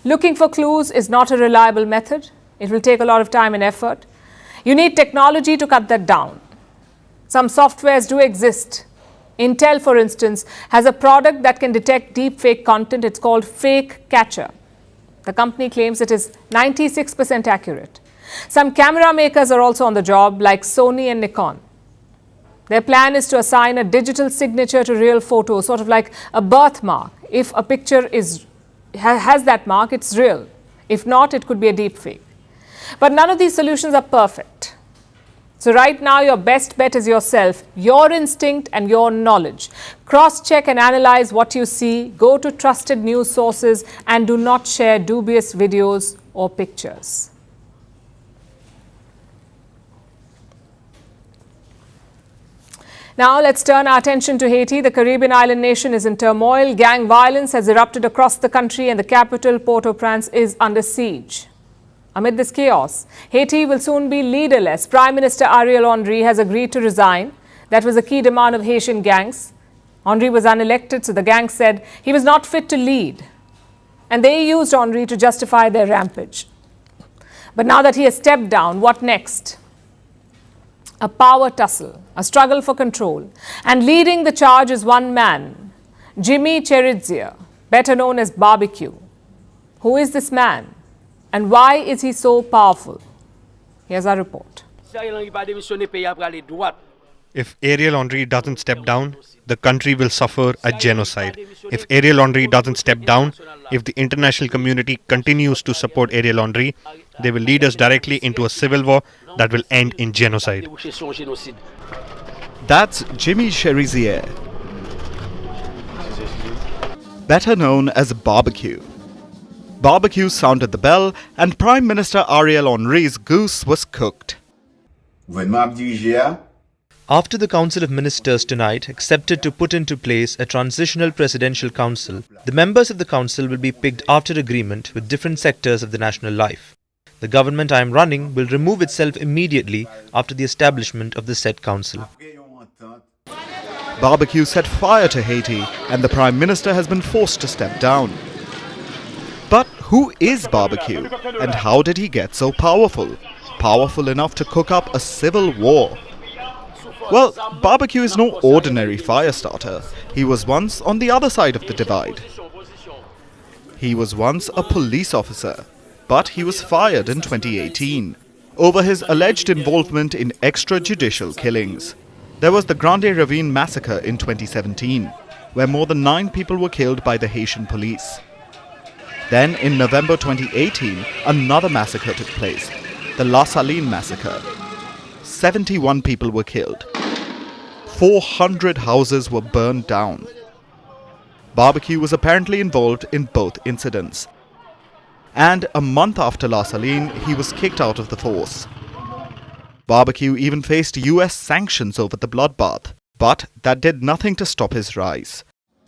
Looking for clues is not a reliable method. It will take a lot of time and effort. You need technology to cut that down. Some softwares do exist. Intel, for instance, has a product that can detect deepfake content. It's called Fake Catcher. The company claims it is 96% accurate. Some camera makers are also on the job, like Sony and Nikon. Their plan is to assign a digital signature to real photos, sort of like a birthmark. If a picture has that mark, it's real. If not, it could be a deepfake. But none of these solutions are perfect. So right now, your best bet is yourself, your instinct and your knowledge. Cross-check and analyze what you see. Go to trusted news sources and do not share dubious videos or pictures. Now let's turn our attention to Haiti. The Caribbean island nation is in turmoil. Gang violence has erupted across the country and the capital, Port-au-Prince, is under siege. Amid this chaos, Haiti will soon be leaderless. Prime Minister Ariel Henry has agreed to resign. That was a key demand of Haitian gangs. Henri was unelected, so the gang said he was not fit to lead. And they used Henri to justify their rampage. But now that he has stepped down, what next? A power tussle, a struggle for control. And leading the charge is one man, Jimmy Cheridzia, better known as Barbecue. Who is this man? And why is he so powerful? Here's our report. If Ariel Henry doesn't step down, the country will suffer a genocide. If Ariel Henry doesn't step down, if the international community continues to support Ariel Henry, they will lead us directly into a civil war that will end in genocide. That's Jimmy Cherizier, better known as Barbecue. Barbecue sounded the bell, and Prime Minister Ariel Henry's goose was cooked. After the Council of Ministers tonight accepted to put into place a transitional presidential council, the members of the council will be picked after agreement with different sectors of the national life. The government I am running will remove itself immediately after the establishment of the said council. Barbecue set fire to Haiti, and the Prime Minister has been forced to step down. But who is Barbecue, and how did he get so powerful? Powerful enough to cook up a civil war? Well, Barbecue is no ordinary fire starter. He was once on the other side of the divide. He was once a police officer, but he was fired in 2018 over his alleged involvement in extrajudicial killings. There was the Grande Ravine massacre in 2017, where more than 9 people were killed by the Haitian police. Then, in November 2018, another massacre took place, the La Saline massacre. 71 people were killed. 400 houses were burned down. Barbecue was apparently involved in both incidents. And a month after La Saline, he was kicked out of the force. Barbecue even faced US sanctions over the bloodbath, but that did nothing to stop his rise.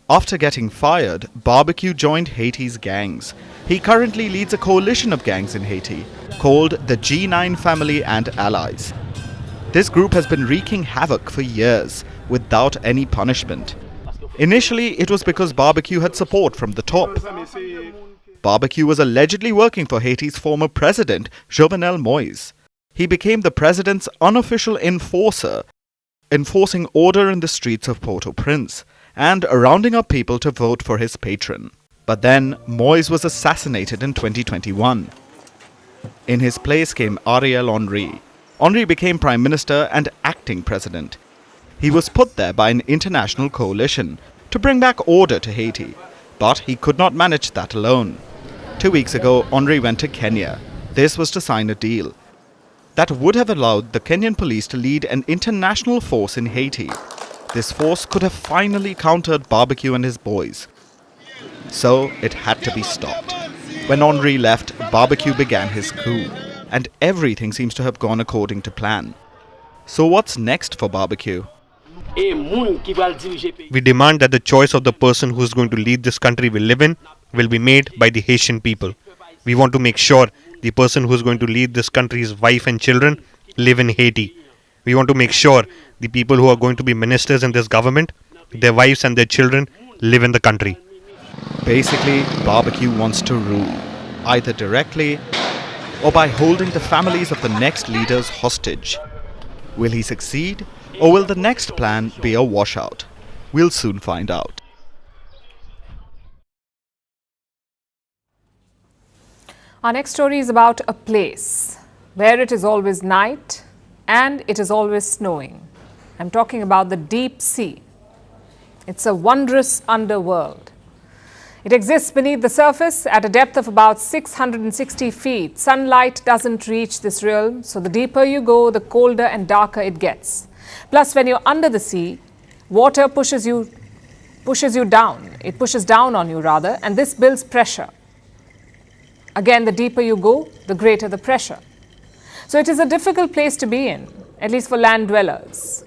After getting fired, Barbecue joined Haiti's gangs. He currently leads a coalition of gangs in Haiti, called the G9 Family and Allies. This group has been wreaking havoc for years, without any punishment. Initially, it was because Barbecue had support from the top. Barbecue was allegedly working for Haiti's former president, Jovenel Moïse. He became the president's unofficial enforcer, enforcing order in the streets of Port-au-Prince, and rounding up people to vote for his patron. But then, Moïse was assassinated in 2021. In his place came Ariel Henry. Henry became Prime Minister and acting President. He was put there by an international coalition to bring back order to Haiti, but he could not manage that alone. 2 weeks ago, Henry went to Kenya. This was to sign a deal that would have allowed the Kenyan police to lead an international force in Haiti. This force could have finally countered Barbecue and his boys. So it had to be stopped. When Henry left, Barbecue began his coup, and everything seems to have gone according to plan. So what's next for Barbecue? We demand that the choice of the person who is going to lead this country we live in will be made by the Haitian people. We want to make sure the person who is going to lead this country's wife and children live in Haiti. We want to make sure the people who are going to be ministers in this government, their wives and their children live in the country. Basically, Barbecue wants to rule, either directly or by holding the families of the next leaders hostage. Will he succeed, or will the next plan be a washout? We'll soon find out. Our next story is about a place where it is always night and it is always snowing. I'm talking about the deep sea. It's a wondrous underworld. It exists beneath the surface at a depth of about 660 feet. Sunlight doesn't reach this realm, so the deeper you go, the colder and darker it gets. Plus, when you're under the sea, water pushes you down. It pushes down on you, rather, and this builds pressure. Again, the deeper you go, the greater the pressure. So it is a difficult place to be in, at least for land dwellers.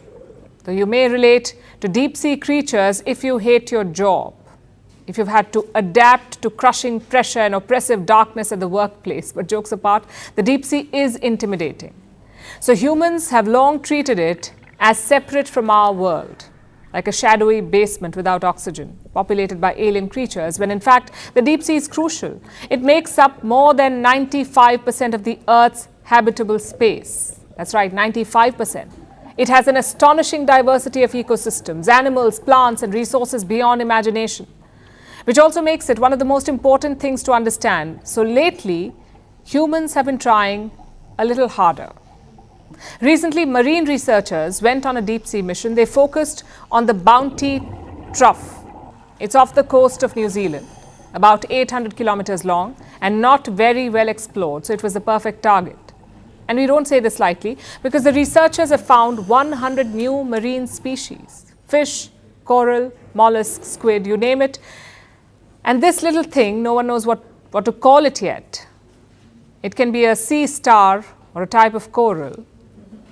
Though you may relate to deep sea creatures if you hate your job, if you've had to adapt to crushing pressure and oppressive darkness at the workplace. But jokes apart, the deep sea is intimidating. So humans have long treated it as separate from our world. like a shadowy basement without oxygen, populated by alien creatures, when in fact the deep sea is crucial. It makes up more than 95% of the Earth's habitable space. That's right, 95%. It has an astonishing diversity of ecosystems, animals, plants, and resources beyond imagination, which also makes it one of the most important things to understand. So lately, humans have been trying a little harder. Recently, marine researchers went on a deep-sea mission. They focused on the Bounty Trough. It's off the coast of New Zealand, about 800 kilometers long and not very well explored, so it was the perfect target. And we don't say this lightly, because the researchers have found 100 new marine species: fish, coral, mollusk, squid, you name it. And this little thing, no one knows what to call it yet. It can be a sea star or a type of coral.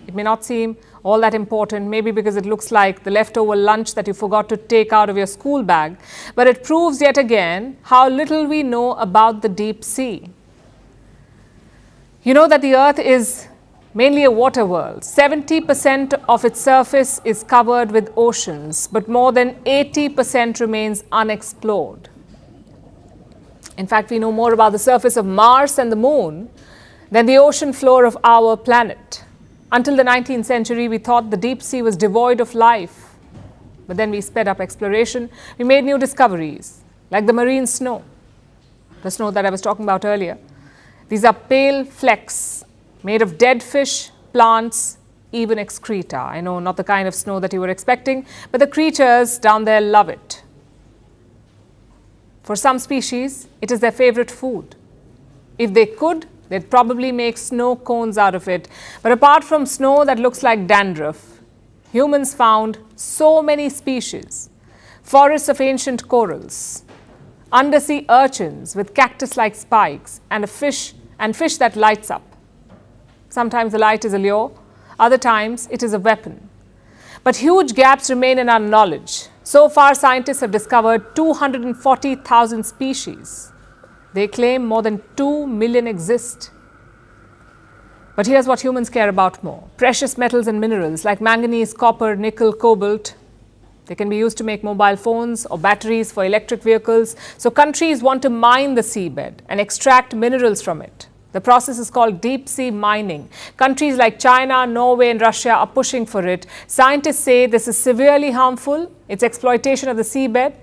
It may not seem all that important, maybe because it looks like the leftover lunch that you forgot to take out of your school bag, but it proves yet again how little we know about the deep sea. You know that the Earth is mainly a water world. 70% of its surface is covered with oceans, but more than 80% remains unexplored. In fact, we know more about the surface of Mars and the Moon than the ocean floor of our planet. Until the 19th century, we thought the deep sea was devoid of life. But then we sped up exploration. We made new discoveries, like the marine snow, the snow that I was talking about earlier. These are pale flecks made of dead fish, plants, even excreta. I know, not the kind of snow that you were expecting, but the creatures down there love it. For some species, it is their favorite food. If they could, they'd probably make snow cones out of it. But apart from snow that looks like dandruff, humans found so many species: forests of ancient corals, undersea urchins with cactus-like spikes, and fish that lights up. Sometimes the light is a lure, other times it is a weapon. But huge gaps remain in our knowledge. So far, scientists have discovered 240,000 species. They claim more than 2 million exist. But here's what humans care about more: precious metals and minerals like manganese, copper, nickel, cobalt. They can be used to make mobile phones or batteries for electric vehicles. So countries want to mine the seabed and extract minerals from it. The process is called deep sea mining. Countries like China, Norway, and Russia are pushing for it. Scientists say this is severely harmful. It's exploitation of the seabed.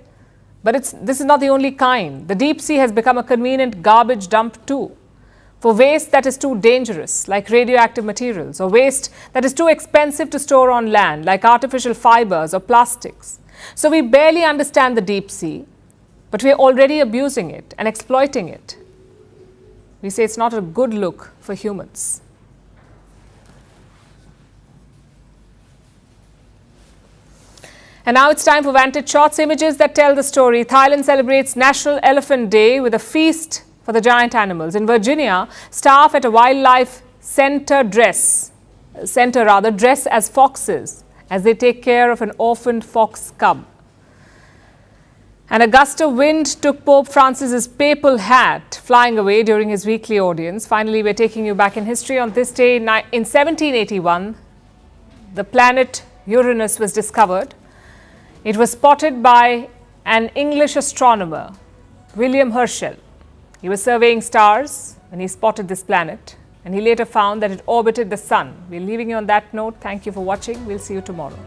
But this is not the only kind. The deep sea has become a convenient garbage dump too, for waste that is too dangerous, like radioactive materials, or waste that is too expensive to store on land, like artificial fibers or plastics. So we barely understand the deep sea, but we are already abusing it and exploiting it. We say it's not a good look for humans. And now it's time for Vantage Shots, images that tell the story. Thailand celebrates National Elephant Day with a feast for the giant animals. In Virginia, staff at a wildlife center dress as foxes as they take care of an orphaned fox cub. And a gust of wind took Pope Francis's papal hat flying away during his weekly audience. Finally, we're taking you back in history. On this day in 1781, the planet Uranus was discovered. It was spotted by an English astronomer, William Herschel. He was surveying stars when he spotted this planet, and he later found that it orbited the sun. We're leaving you on that note. Thank you for watching. We'll see you tomorrow.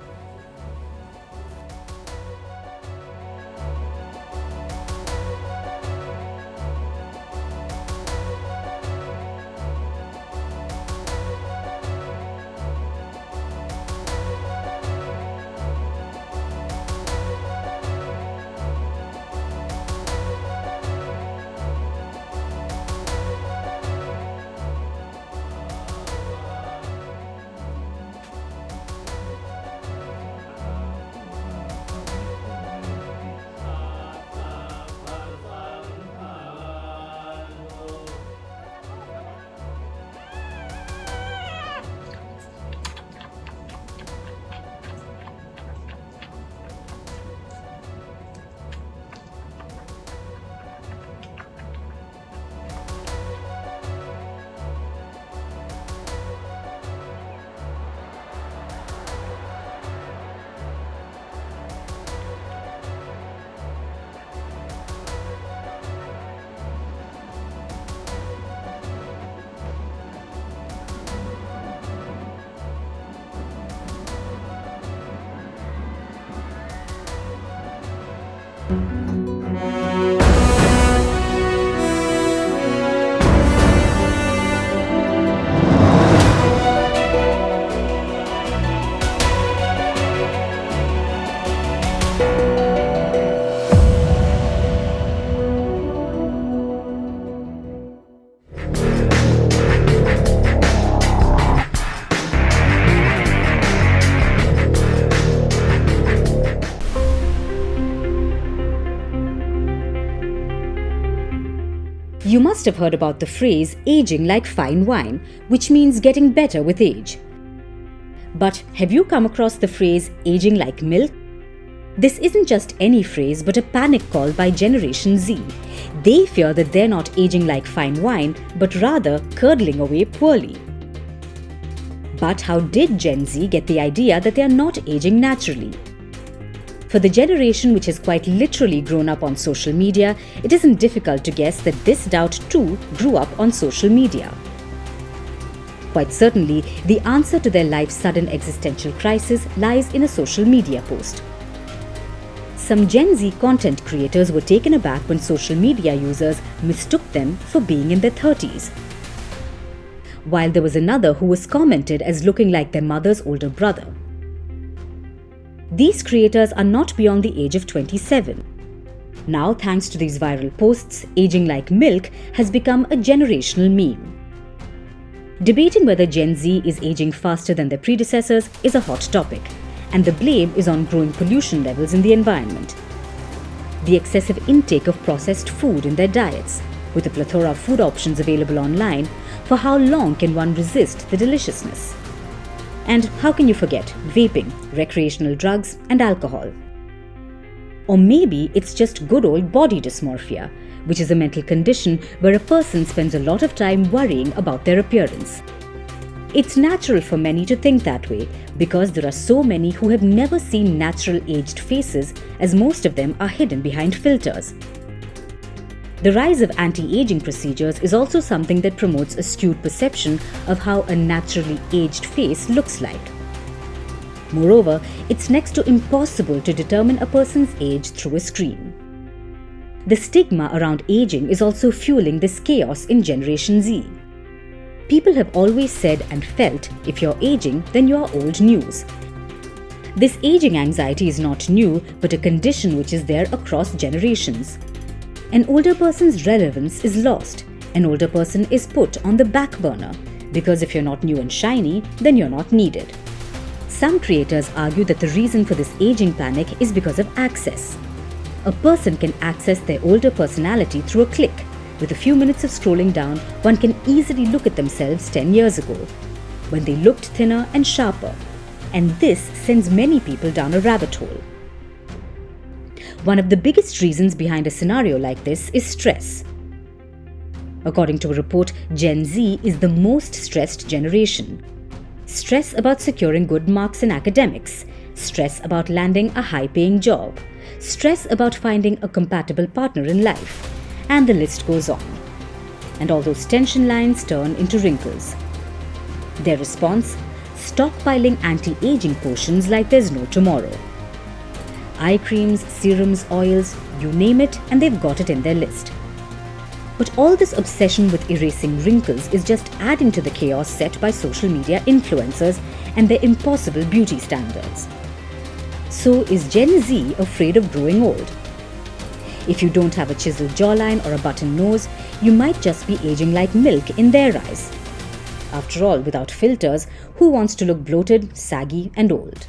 You must have heard about the phrase aging like fine wine, which means getting better with age. But have you come across the phrase aging like milk? This isn't just any phrase but a panic call by Generation Z. They fear that they're not aging like fine wine but rather curdling away poorly. But how did Gen Z get the idea that they are not aging naturally? For the generation which has quite literally grown up on social media, it isn't difficult to guess that this doubt too grew up on social media. Quite certainly, the answer to their life's sudden existential crisis lies in a social media post. Some Gen Z content creators were taken aback when social media users mistook them for being in their 30s. While there was another who was commented as looking like their mother's older brother. These creators are not beyond the age of 27. Now, thanks to these viral posts, aging like milk has become a generational meme. Debating whether Gen Z is aging faster than their predecessors is a hot topic, and the blame is on growing pollution levels in the environment. The excessive intake of processed food in their diets, with a plethora of food options available online, for how long can one resist the deliciousness? And how can you forget vaping, recreational drugs, and alcohol? Or maybe it's just good old body dysmorphia, which is a mental condition where a person spends a lot of time worrying about their appearance. It's natural for many to think that way because there are so many who have never seen natural aged faces, as most of them are hidden behind filters. The rise of anti-aging procedures is also something that promotes a skewed perception of how a naturally aged face looks like. Moreover, it's next to impossible to determine a person's age through a screen. The stigma around aging is also fueling this chaos in Generation Z. People have always said and felt, if you're aging, then you're old news. This aging anxiety is not new, but a condition which is there across generations. An older person's relevance is lost. An older person is put on the back burner, because if you're not new and shiny, then you're not needed. Some creators argue that the reason for this aging panic is because of access. A person can access their older personality through a click. With a few minutes of scrolling down, one can easily look at themselves 10 years ago, when they looked thinner and sharper. And this sends many people down a rabbit hole. One of the biggest reasons behind a scenario like this is stress. According to a report, Gen Z is the most stressed generation. Stress about securing good marks in academics, stress about landing a high-paying job, stress about finding a compatible partner in life, and the list goes on. And all those tension lines turn into wrinkles. Their response? Stockpiling anti-aging potions like there's no tomorrow. Eye creams, serums, oils, you name it, and they've got it in their list. But all this obsession with erasing wrinkles is just adding to the chaos set by social media influencers and their impossible beauty standards. So is Gen Z afraid of growing old? If you don't have a chiseled jawline or a button nose, you might just be aging like milk in their eyes. After all, without filters, who wants to look bloated, saggy, and old?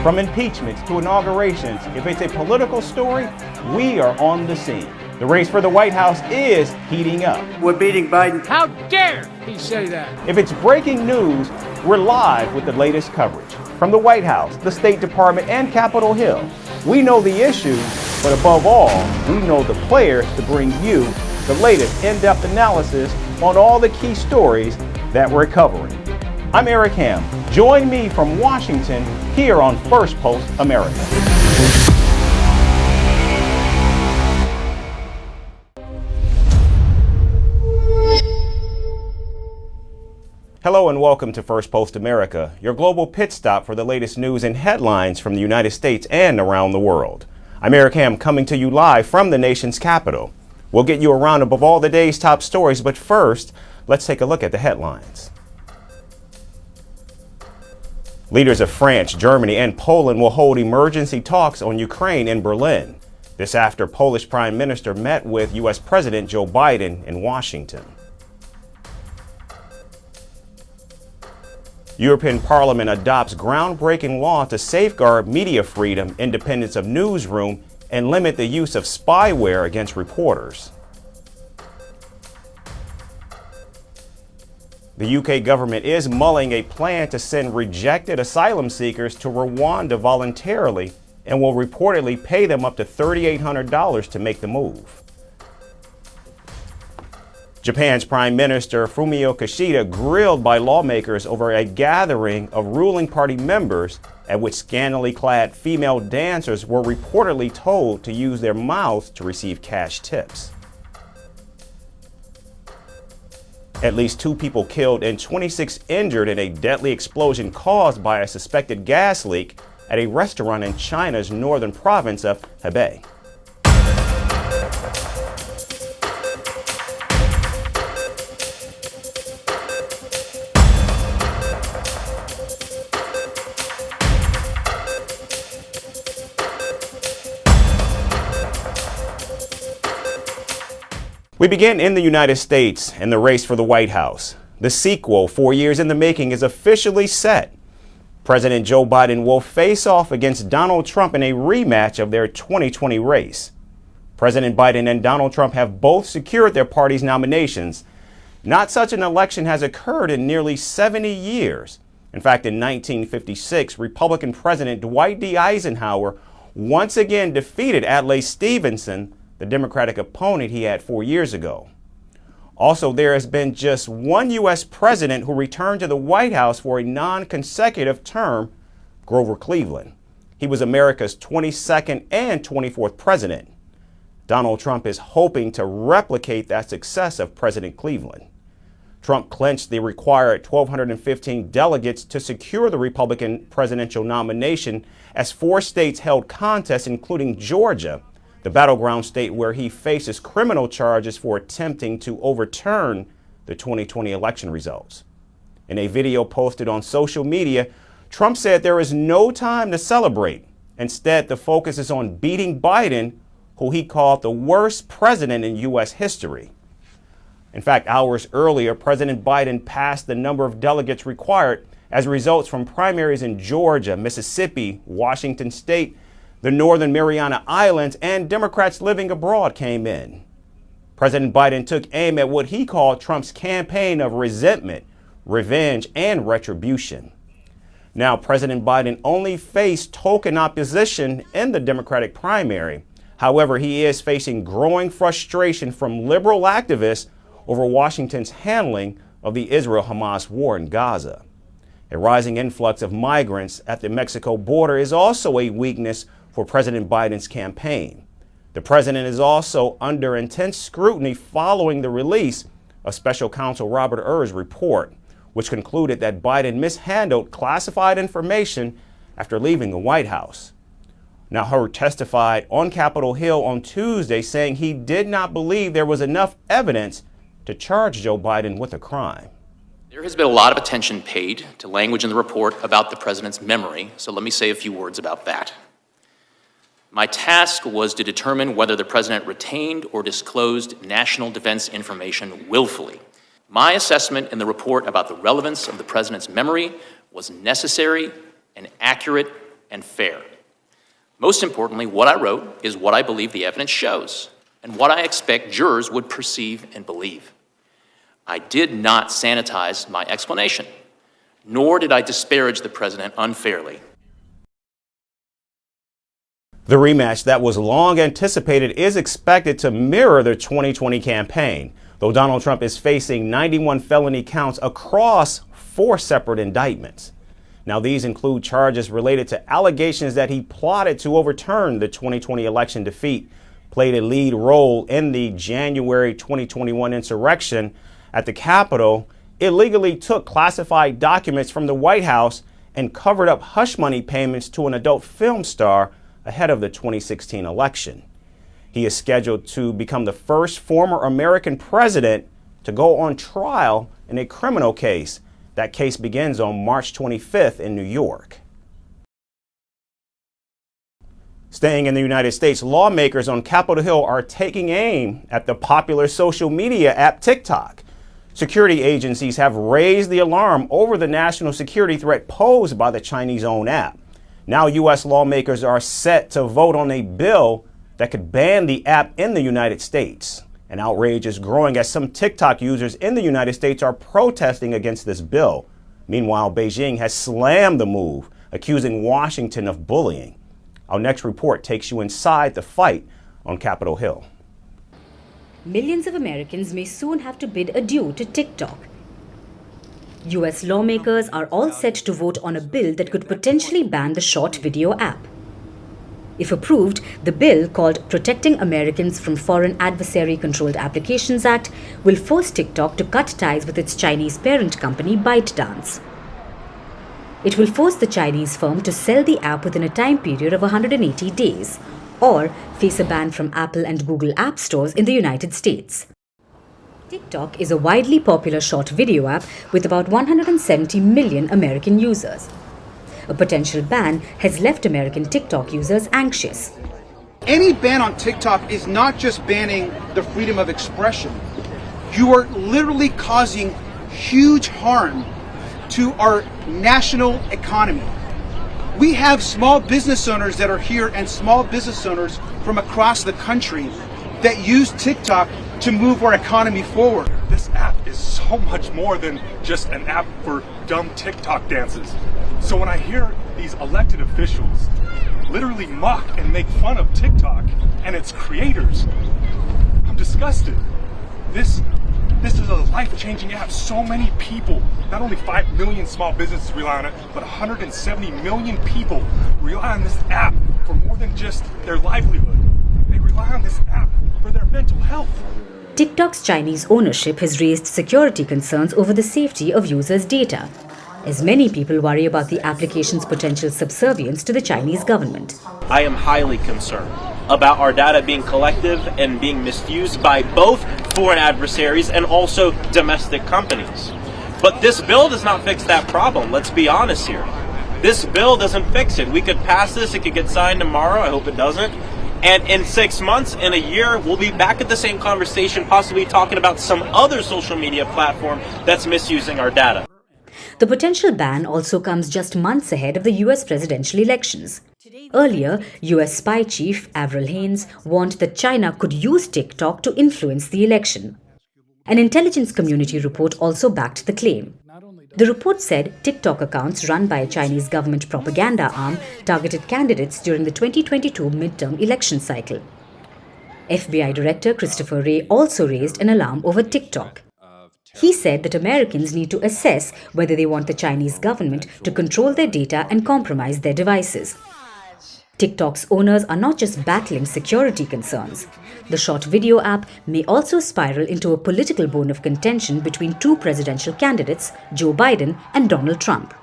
From impeachments to inaugurations, if it's a political story, we are on the scene. The race for the White House is heating up. We're beating Biden. How dare he say that? If it's breaking news, we're live with the latest coverage. From the White House, the State Department, and Capitol Hill. We know the issues, but above all, we know the players to bring you the latest in-depth analysis on all the key stories that we're covering. I'm Eric Ham. Join me from Washington here on Firstpost America. Hello and welcome to Firstpost America, your global pit stop for the latest news and headlines from the United States and around the world. I'm Eric Ham, coming to you live from the nation's capital. We'll get you a roundup of all the day's top stories, but first, let's take a look at the headlines. Leaders of France, Germany, and Poland will hold emergency talks on Ukraine in Berlin. This after Polish Prime Minister met with U.S. President Joe Biden in Washington. European Parliament adopts groundbreaking law to safeguard media freedom, independence of newsroom, and limit the use of spyware against reporters. The UK government is mulling a plan to send rejected asylum seekers to Rwanda voluntarily and will reportedly pay them up to $3,800 to make the move. Japan's Prime Minister Fumio Kishida grilled by lawmakers over a gathering of ruling party members at which scantily clad female dancers were reportedly told to use their mouths to receive cash tips. At least 2 people killed and 26 injured in a deadly explosion caused by a suspected gas leak at a restaurant in China's northern province of Hebei. We begin in the United States and the race for the White House. The sequel, 4 years in the making, is officially set. President Joe Biden will face off against Donald Trump in a rematch of their 2020 race. President Biden and Donald Trump have both secured their party's nominations. Not such an election has occurred in nearly 70 years. In fact, in 1956, Republican President Dwight D. Eisenhower once again defeated Adlai Stevenson, the Democratic opponent he had 4 years ago. Also, there has been just one U.S. president who returned to the White House for a non-consecutive term, Grover Cleveland. He was America's 22nd and 24th president. Donald Trump is hoping to replicate that success of President Cleveland. Trump clinched the required 1,215 delegates to secure the Republican presidential nomination as 4 states held contests, including Georgia, the battleground state where he faces criminal charges for attempting to overturn the 2020 election results. In a video posted on social media, Trump said there is no time to celebrate. Instead, the focus is on beating Biden, who he called the worst president in U.S. history. In fact, hours earlier, President Biden passed the number of delegates required as results from primaries in Georgia, Mississippi, Washington State, the Northern Mariana Islands, and Democrats living abroad came in. President Biden took aim at what he called Trump's campaign of resentment, revenge, and retribution. Now, President Biden only faced token opposition in the Democratic primary. However, he is facing growing frustration from liberal activists over Washington's handling of the Israel-Hamas war in Gaza. A rising influx of migrants at the Mexico border is also a weakness for President Biden's campaign. The president is also under intense scrutiny following the release of Special Counsel Robert Hur's report, which concluded that Biden mishandled classified information after leaving the White House. Now, Hur testified on Capitol Hill on Tuesday, saying he did not believe there was enough evidence to charge Joe Biden with a crime. There has been a lot of attention paid to language in the report about the president's memory, so let me say a few words about that. My task was to determine whether the president retained or disclosed national defense information willfully. My assessment in the report about the relevance of the president's memory was necessary and accurate and fair. Most importantly, what I wrote is what I believe the evidence shows and what I expect jurors would perceive and believe. I did not sanitize my explanation, nor did I disparage the president unfairly. The rematch that was long anticipated is expected to mirror the 2020 campaign, though Donald Trump is facing 91 felony counts across 4 separate indictments. Now, these include charges related to allegations that he plotted to overturn the 2020 election defeat, played a lead role in the January 2021 insurrection at the Capitol, illegally took classified documents from the White House, and covered up hush money payments to an adult film star ahead of the 2016 election. He is scheduled to become the first former American president to go on trial in a criminal case. That case begins on March 25th in New York. Staying in the United States, lawmakers on Capitol Hill are taking aim at the popular social media app TikTok. Security agencies have raised the alarm over the national security threat posed by the Chinese-owned app. Now U.S. lawmakers are set to vote on a bill that could ban the app in the United States. An outrage is growing as some TikTok users in the United States are protesting against this bill. Meanwhile, Beijing has slammed the move, accusing Washington of bullying. Our next report takes you inside the fight on Capitol Hill. Millions of Americans may soon have to bid adieu to TikTok. US lawmakers are all set to vote on a bill that could potentially ban the short video app. If approved, the bill, called Protecting Americans from Foreign Adversary-Controlled Applications Act, will force TikTok to cut ties with its Chinese parent company ByteDance. It will force the Chinese firm to sell the app within a time period of 180 days, or face a ban from Apple and Google app stores in the United States. TikTok is a widely popular short video app with about 170 million American users. A potential ban has left American TikTok users anxious. Any ban on TikTok is not just banning the freedom of expression. You are literally causing huge harm to our national economy. We have small business owners that are here and small business owners from across the country that use TikTok to move our economy forward. This app is so much more than just an app for dumb TikTok dances. So when I hear these elected officials literally mock and make fun of TikTok and its creators, I'm disgusted. This is a life-changing app. So many people, not only 5 million small businesses rely on it, but 170 million people rely on this app for more than just their livelihood. They rely on this app for their mental health. TikTok's Chinese ownership has raised security concerns over the safety of users' data, as many people worry about the application's potential subservience to the Chinese government. I am highly concerned about our data being collected and being misused by both foreign adversaries and also domestic companies. But this bill does not fix that problem, let's be honest here. This bill doesn't fix it. We could pass this, it could get signed tomorrow, I hope it doesn't. And in 6 months, in a year, we'll be back at the same conversation, possibly talking about some other social media platform that's misusing our data. The potential ban also comes just months ahead of the US presidential elections. Earlier, US spy chief Avril Haines warned that China could use TikTok to influence the election. An intelligence community report also backed the claim. The report said TikTok accounts run by a Chinese government propaganda arm targeted candidates during the 2022 midterm election cycle. FBI Director Christopher Wray also raised an alarm over TikTok. He said that Americans need to assess whether they want the Chinese government to control their data and compromise their devices. TikTok's owners are not just battling security concerns. The short video app may also spiral into a political bone of contention between two presidential candidates, Joe Biden and Donald Trump.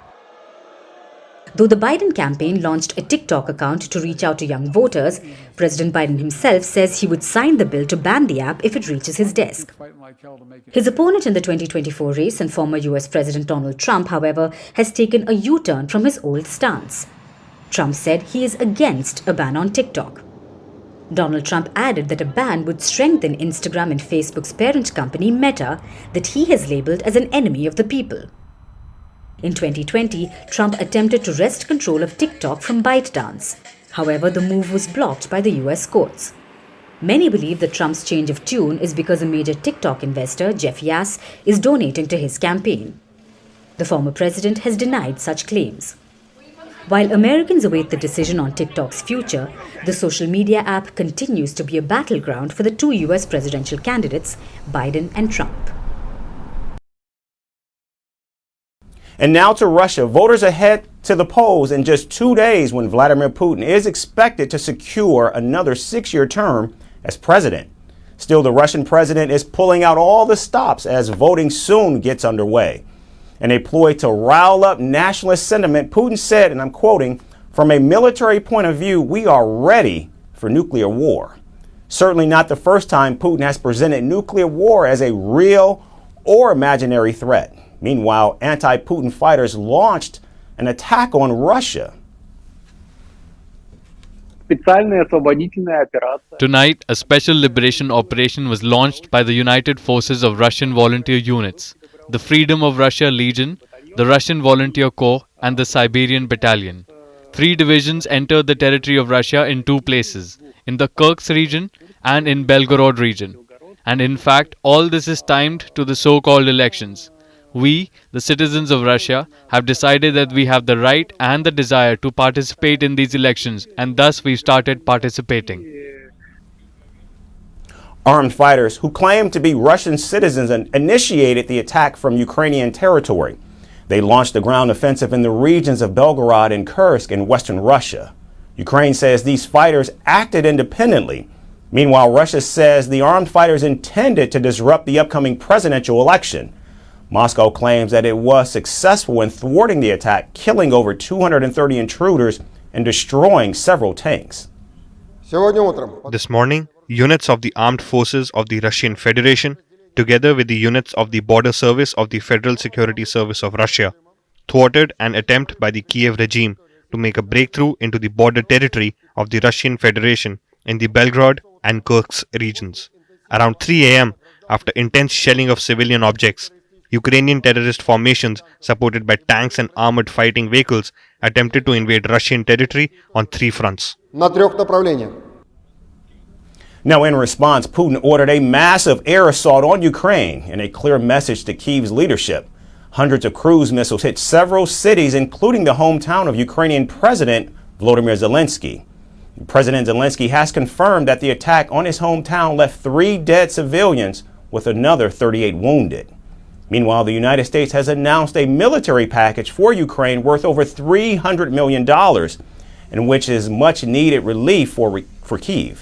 Though the Biden campaign launched a TikTok account to reach out to young voters, President Biden himself says he would sign the bill to ban the app if it reaches his desk. His opponent in the 2024 race and former US President Donald Trump, however, has taken a U-turn from his old stance. Trump said he is against a ban on TikTok. Donald Trump added that a ban would strengthen Instagram and Facebook's parent company, Meta, that he has labeled as an enemy of the people. In 2020, Trump attempted to wrest control of TikTok from ByteDance. However, the move was blocked by the US courts. Many believe that Trump's change of tune is because a major TikTok investor, Jeff Yass, is donating to his campaign. The former president has denied such claims. While Americans await the decision on TikTok's future, the social media app continues to be a battleground for the two US presidential candidates, Biden and Trump. And now to Russia. Voters are head to the polls in just 2 days when Vladimir Putin is expected to secure another 6-year term as president. Still, the Russian president is pulling out all the stops as voting soon gets underway. In a ploy to rile up nationalist sentiment, Putin said, and I'm quoting, "From a military point of view, we are ready for nuclear war." Certainly not the first time Putin has presented nuclear war as a real or imaginary threat. Meanwhile, anti-Putin fighters launched an attack on Russia. Tonight, a special liberation operation was launched by the United Forces of Russian Volunteer Units, the Freedom of Russia Legion, the Russian Volunteer Corps, and the Siberian Battalion. 3 divisions entered the territory of Russia in 2 places, in the Kirks region and in Belgorod region. And in fact, all this is timed to the so-called elections. We, the citizens of Russia, have decided that we have the right and the desire to participate in these elections, and thus we started participating. Armed fighters who claim to be Russian citizens initiated the attack from Ukrainian territory. They launched a ground offensive in the regions of Belgorod and Kursk in western Russia. Ukraine says these fighters acted independently. Meanwhile, Russia says the armed fighters intended to disrupt the upcoming presidential election. Moscow claims that it was successful in thwarting the attack, killing over 230 intruders and destroying several tanks. This morning, units of the armed forces of the Russian Federation, together with the units of the Border Service of the Federal Security Service of Russia, thwarted an attempt by the Kiev regime to make a breakthrough into the border territory of the Russian Federation in the Belgorod and Kursk regions. Around 3 a.m., after intense shelling of civilian objects, Ukrainian terrorist formations supported by tanks and armored fighting vehicles attempted to invade Russian territory on 3 fronts. Now, in response, Putin ordered a massive air assault on Ukraine in a clear message to Kyiv's leadership. Hundreds of cruise missiles hit several cities, including the hometown of Ukrainian President Volodymyr Zelensky. President Zelensky has confirmed that the attack on his hometown left 3 dead civilians with another 38 wounded. Meanwhile, the United States has announced a military package for Ukraine worth over $300 million, in which is much needed relief for Kyiv.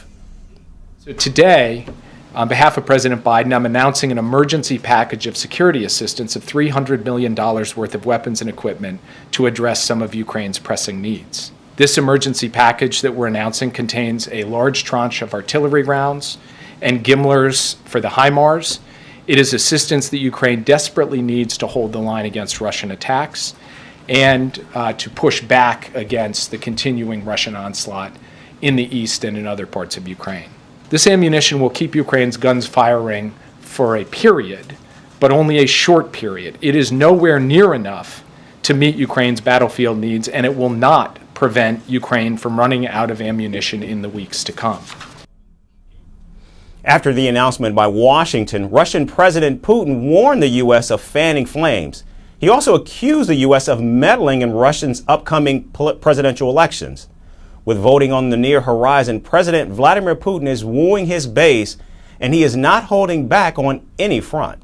So today, on behalf of President Biden, I'm announcing an emergency package of security assistance of $300 million worth of weapons and equipment to address some of Ukraine's pressing needs. This emergency package that we're announcing contains a large tranche of artillery rounds and gimlers for the HIMARS. It is assistance that Ukraine desperately needs to hold the line against Russian attacks and to push back against the continuing Russian onslaught in the east and in other parts of Ukraine. This ammunition will keep Ukraine's guns firing for a period, but only a short period. It is nowhere near enough to meet Ukraine's battlefield needs, and it will not prevent Ukraine from running out of ammunition in the weeks to come. After the announcement by Washington, Russian President Putin warned the U.S. of fanning flames. He also accused the U.S. of meddling in Russia's upcoming presidential elections. With voting on the near horizon, President Vladimir Putin is wooing his base, and he is not holding back on any front.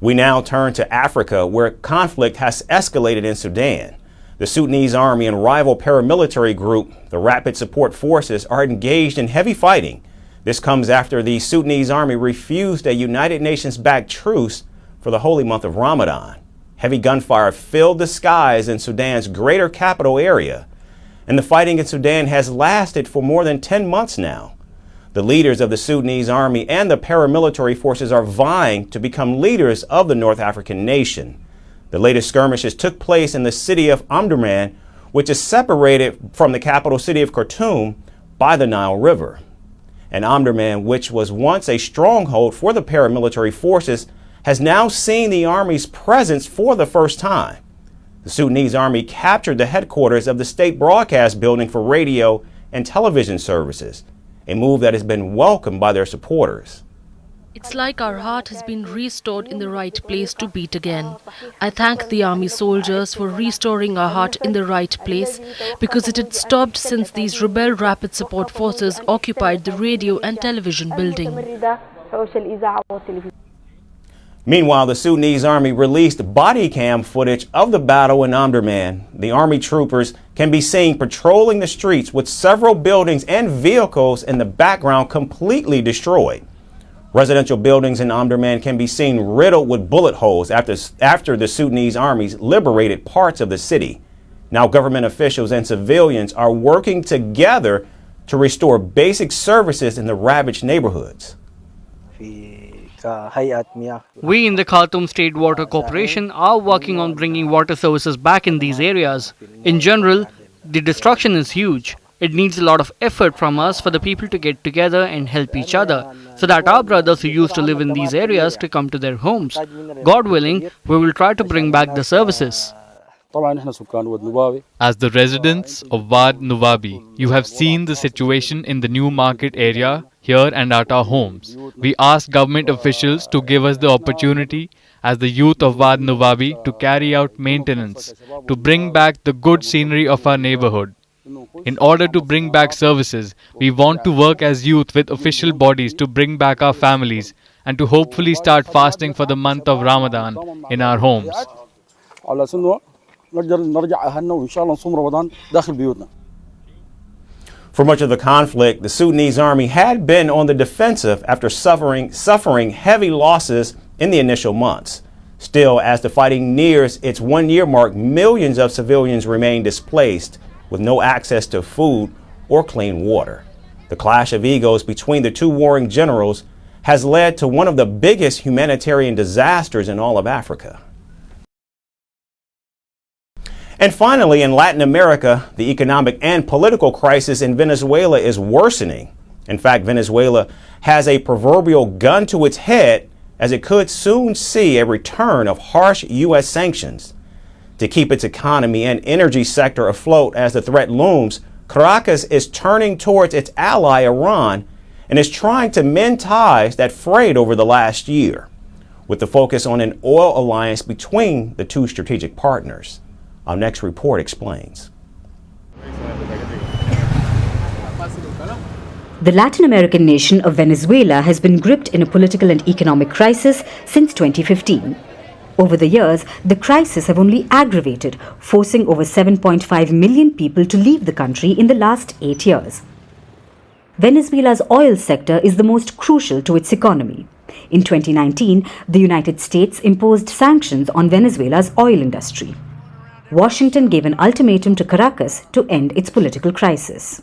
We now turn to Africa, where conflict has escalated in Sudan. The Sudanese army and rival paramilitary group, the Rapid Support Forces, are engaged in heavy fighting. This comes after the Sudanese army refused a United Nations-backed truce for the holy month of Ramadan. Heavy gunfire filled the skies in Sudan's greater capital area, and the fighting in Sudan has lasted for more than 10 months now. The leaders of the Sudanese army and the paramilitary forces are vying to become leaders of the North African nation. The latest skirmishes took place in the city of Omdurman, which is separated from the capital city of Khartoum by the Nile River. And Omdurman, which was once a stronghold for the paramilitary forces, has now seen the army's presence for the first time. The Sudanese army captured the headquarters of the state broadcast building for radio and television services, a move that has been welcomed by their supporters. It's like our heart has been restored in the right place to beat again. I thank the army soldiers for restoring our heart in the right place, because it had stopped since these rebel rapid support forces occupied the radio and television building. Meanwhile, the Sudanese army released body cam footage of the battle in Omdurman. The army troopers can be seen patrolling the streets with several buildings and vehicles in the background completely destroyed. Residential buildings in Omdurman can be seen riddled with bullet holes after the Sudanese armies liberated parts of the city. Now government officials and civilians are working together to restore basic services in the ravaged neighborhoods. We in the Khartoum State Water Corporation are working on bringing water services back in these areas. In general, The destruction is huge. It needs a lot of effort from us for the people to get together and help each other, so that our brothers who used to live in these areas to come to their homes. God willing, we will try to bring back the services. As the residents of Wad Nuwabi, you have seen the situation in the new market area here and at our homes. We ask government officials to give us the opportunity as the youth of Wad Nuwabi to carry out maintenance, to bring back the good scenery of our neighborhood. In order to bring back services, we want to work as youth with official bodies to bring back our families and to hopefully start fasting for the month of Ramadan in our homes. For much of the conflict, the Sudanese army had been on the defensive after suffering heavy losses in the initial months. Still, as the fighting nears its 1-year mark, millions of civilians remain displaced with no access to food or clean water. The clash of egos between the two warring generals has led to one of the biggest humanitarian disasters in all of Africa. And finally, in Latin America, the economic and political crisis in Venezuela is worsening. In fact, Venezuela has a proverbial gun to its head as it could soon see a return of harsh U.S. sanctions. To keep its economy and energy sector afloat as the threat looms, Caracas is turning towards its ally Iran and is trying to mend ties that frayed over the last year, with the focus on an oil alliance between the two strategic partners. Our next report explains. The Latin American nation of Venezuela has been gripped in a political and economic crisis since 2015. Over the years, the crisis have only aggravated, forcing over 7.5 million people to leave the country in the last 8 years. Venezuela's oil sector is the most crucial to its economy. In 2019, the United States imposed sanctions on Venezuela's oil industry. Washington gave an ultimatum to Caracas to end its political crisis.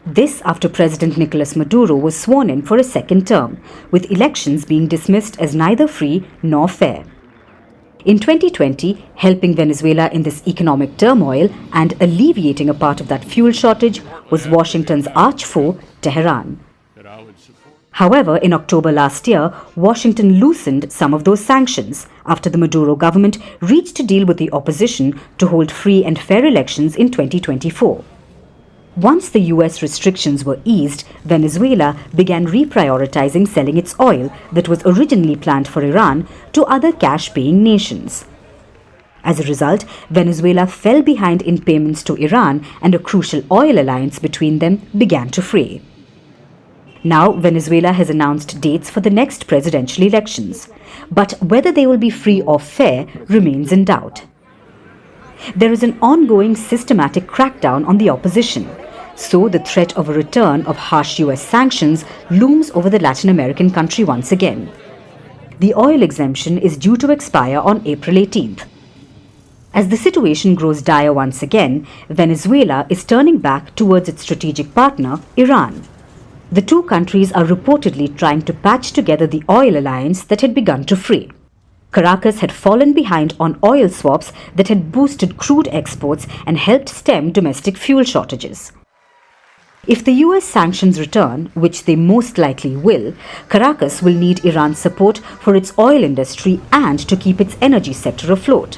This after President Nicolas Maduro was sworn in for a second term, with elections being dismissed as neither free nor fair. In 2020, helping Venezuela in this economic turmoil and alleviating a part of that fuel shortage was Washington's arch foe, Tehran. However, in October last year, Washington loosened some of those sanctions after the Maduro government reached a deal with the opposition to hold free and fair elections in 2024. Once the US restrictions were eased, Venezuela began reprioritizing selling its oil that was originally planned for Iran to other cash-paying nations. As a result, Venezuela fell behind in payments to Iran, and a crucial oil alliance between them began to fray. Now, Venezuela has announced dates for the next presidential elections, but whether they will be free or fair remains in doubt. There is an ongoing systematic crackdown on the opposition, so the threat of a return of harsh US sanctions looms over the Latin American country once again. The oil exemption is due to expire on April 18th. As the situation grows dire once again, Venezuela is turning back towards its strategic partner, Iran. The two countries are reportedly trying to patch together the oil alliance that had begun to fray. Caracas had fallen behind on oil swaps that had boosted crude exports and helped stem domestic fuel shortages. If the US sanctions return, which they most likely will, Caracas will need Iran's support for its oil industry and to keep its energy sector afloat.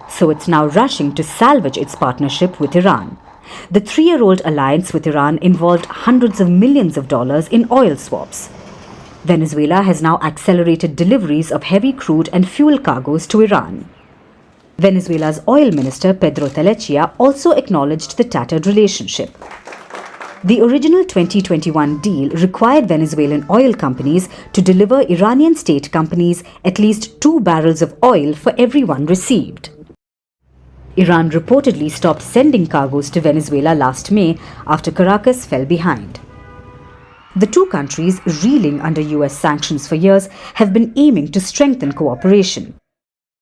So it's now rushing to salvage its partnership with Iran. The 3-year-old alliance with Iran involved hundreds of millions of dollars in oil swaps. Venezuela has now accelerated deliveries of heavy crude and fuel cargoes to Iran. Venezuela's oil minister Pedro Tellechia also acknowledged the tattered relationship. The original 2021 deal required Venezuelan oil companies to deliver Iranian state companies at least 2 barrels of oil for every one received. Iran reportedly stopped sending cargoes to Venezuela last May after Caracas fell behind. The two countries, reeling under US sanctions for years, have been aiming to strengthen cooperation.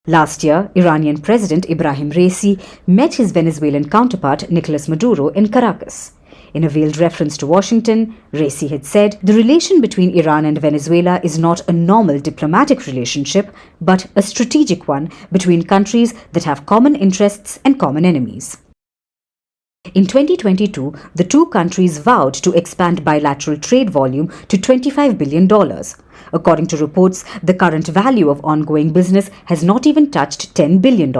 Last year, Iranian President Ibrahim Raisi met his Venezuelan counterpart Nicolas Maduro in Caracas. In a veiled reference to Washington, Raisi had said, "The relation between Iran and Venezuela is not a normal diplomatic relationship, but a strategic one between countries that have common interests and common enemies." In 2022, the two countries vowed to expand bilateral trade volume to $25 billion. According to reports, the current value of ongoing business has not even touched $10 billion.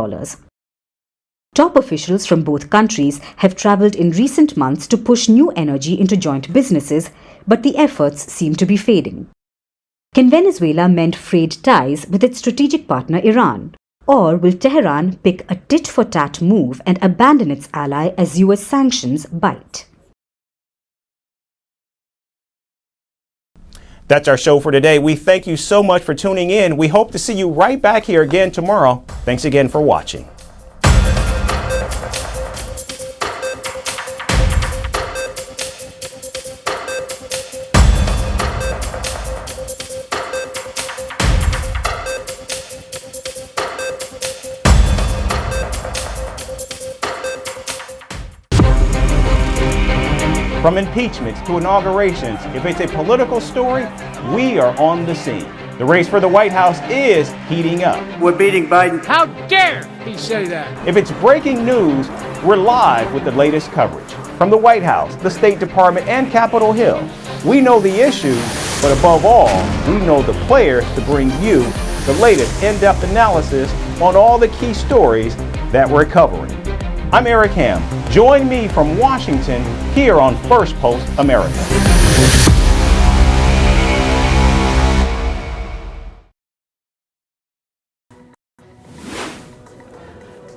Top officials from both countries have travelled in recent months to push new energy into joint businesses, but the efforts seem to be fading. Can Venezuela mend frayed ties with its strategic partner Iran? Or will Tehran pick a tit-for-tat move and abandon its ally as US sanctions bite? That's our show for today. We thank you so much for tuning in. We hope to see you right back here again tomorrow. Thanks again for watching. From impeachments to inaugurations, if it's a political story, we are on the scene. The race for the White House is heating up. We're beating Biden. How dare he say that? If it's breaking news, we're live with the latest coverage. From the White House, the State Department, and Capitol Hill, we know the issues, but above all, we know the players to bring you the latest in-depth analysis on all the key stories that we're covering. I'm Eric Ham. Join me from Washington here on Firstpost America.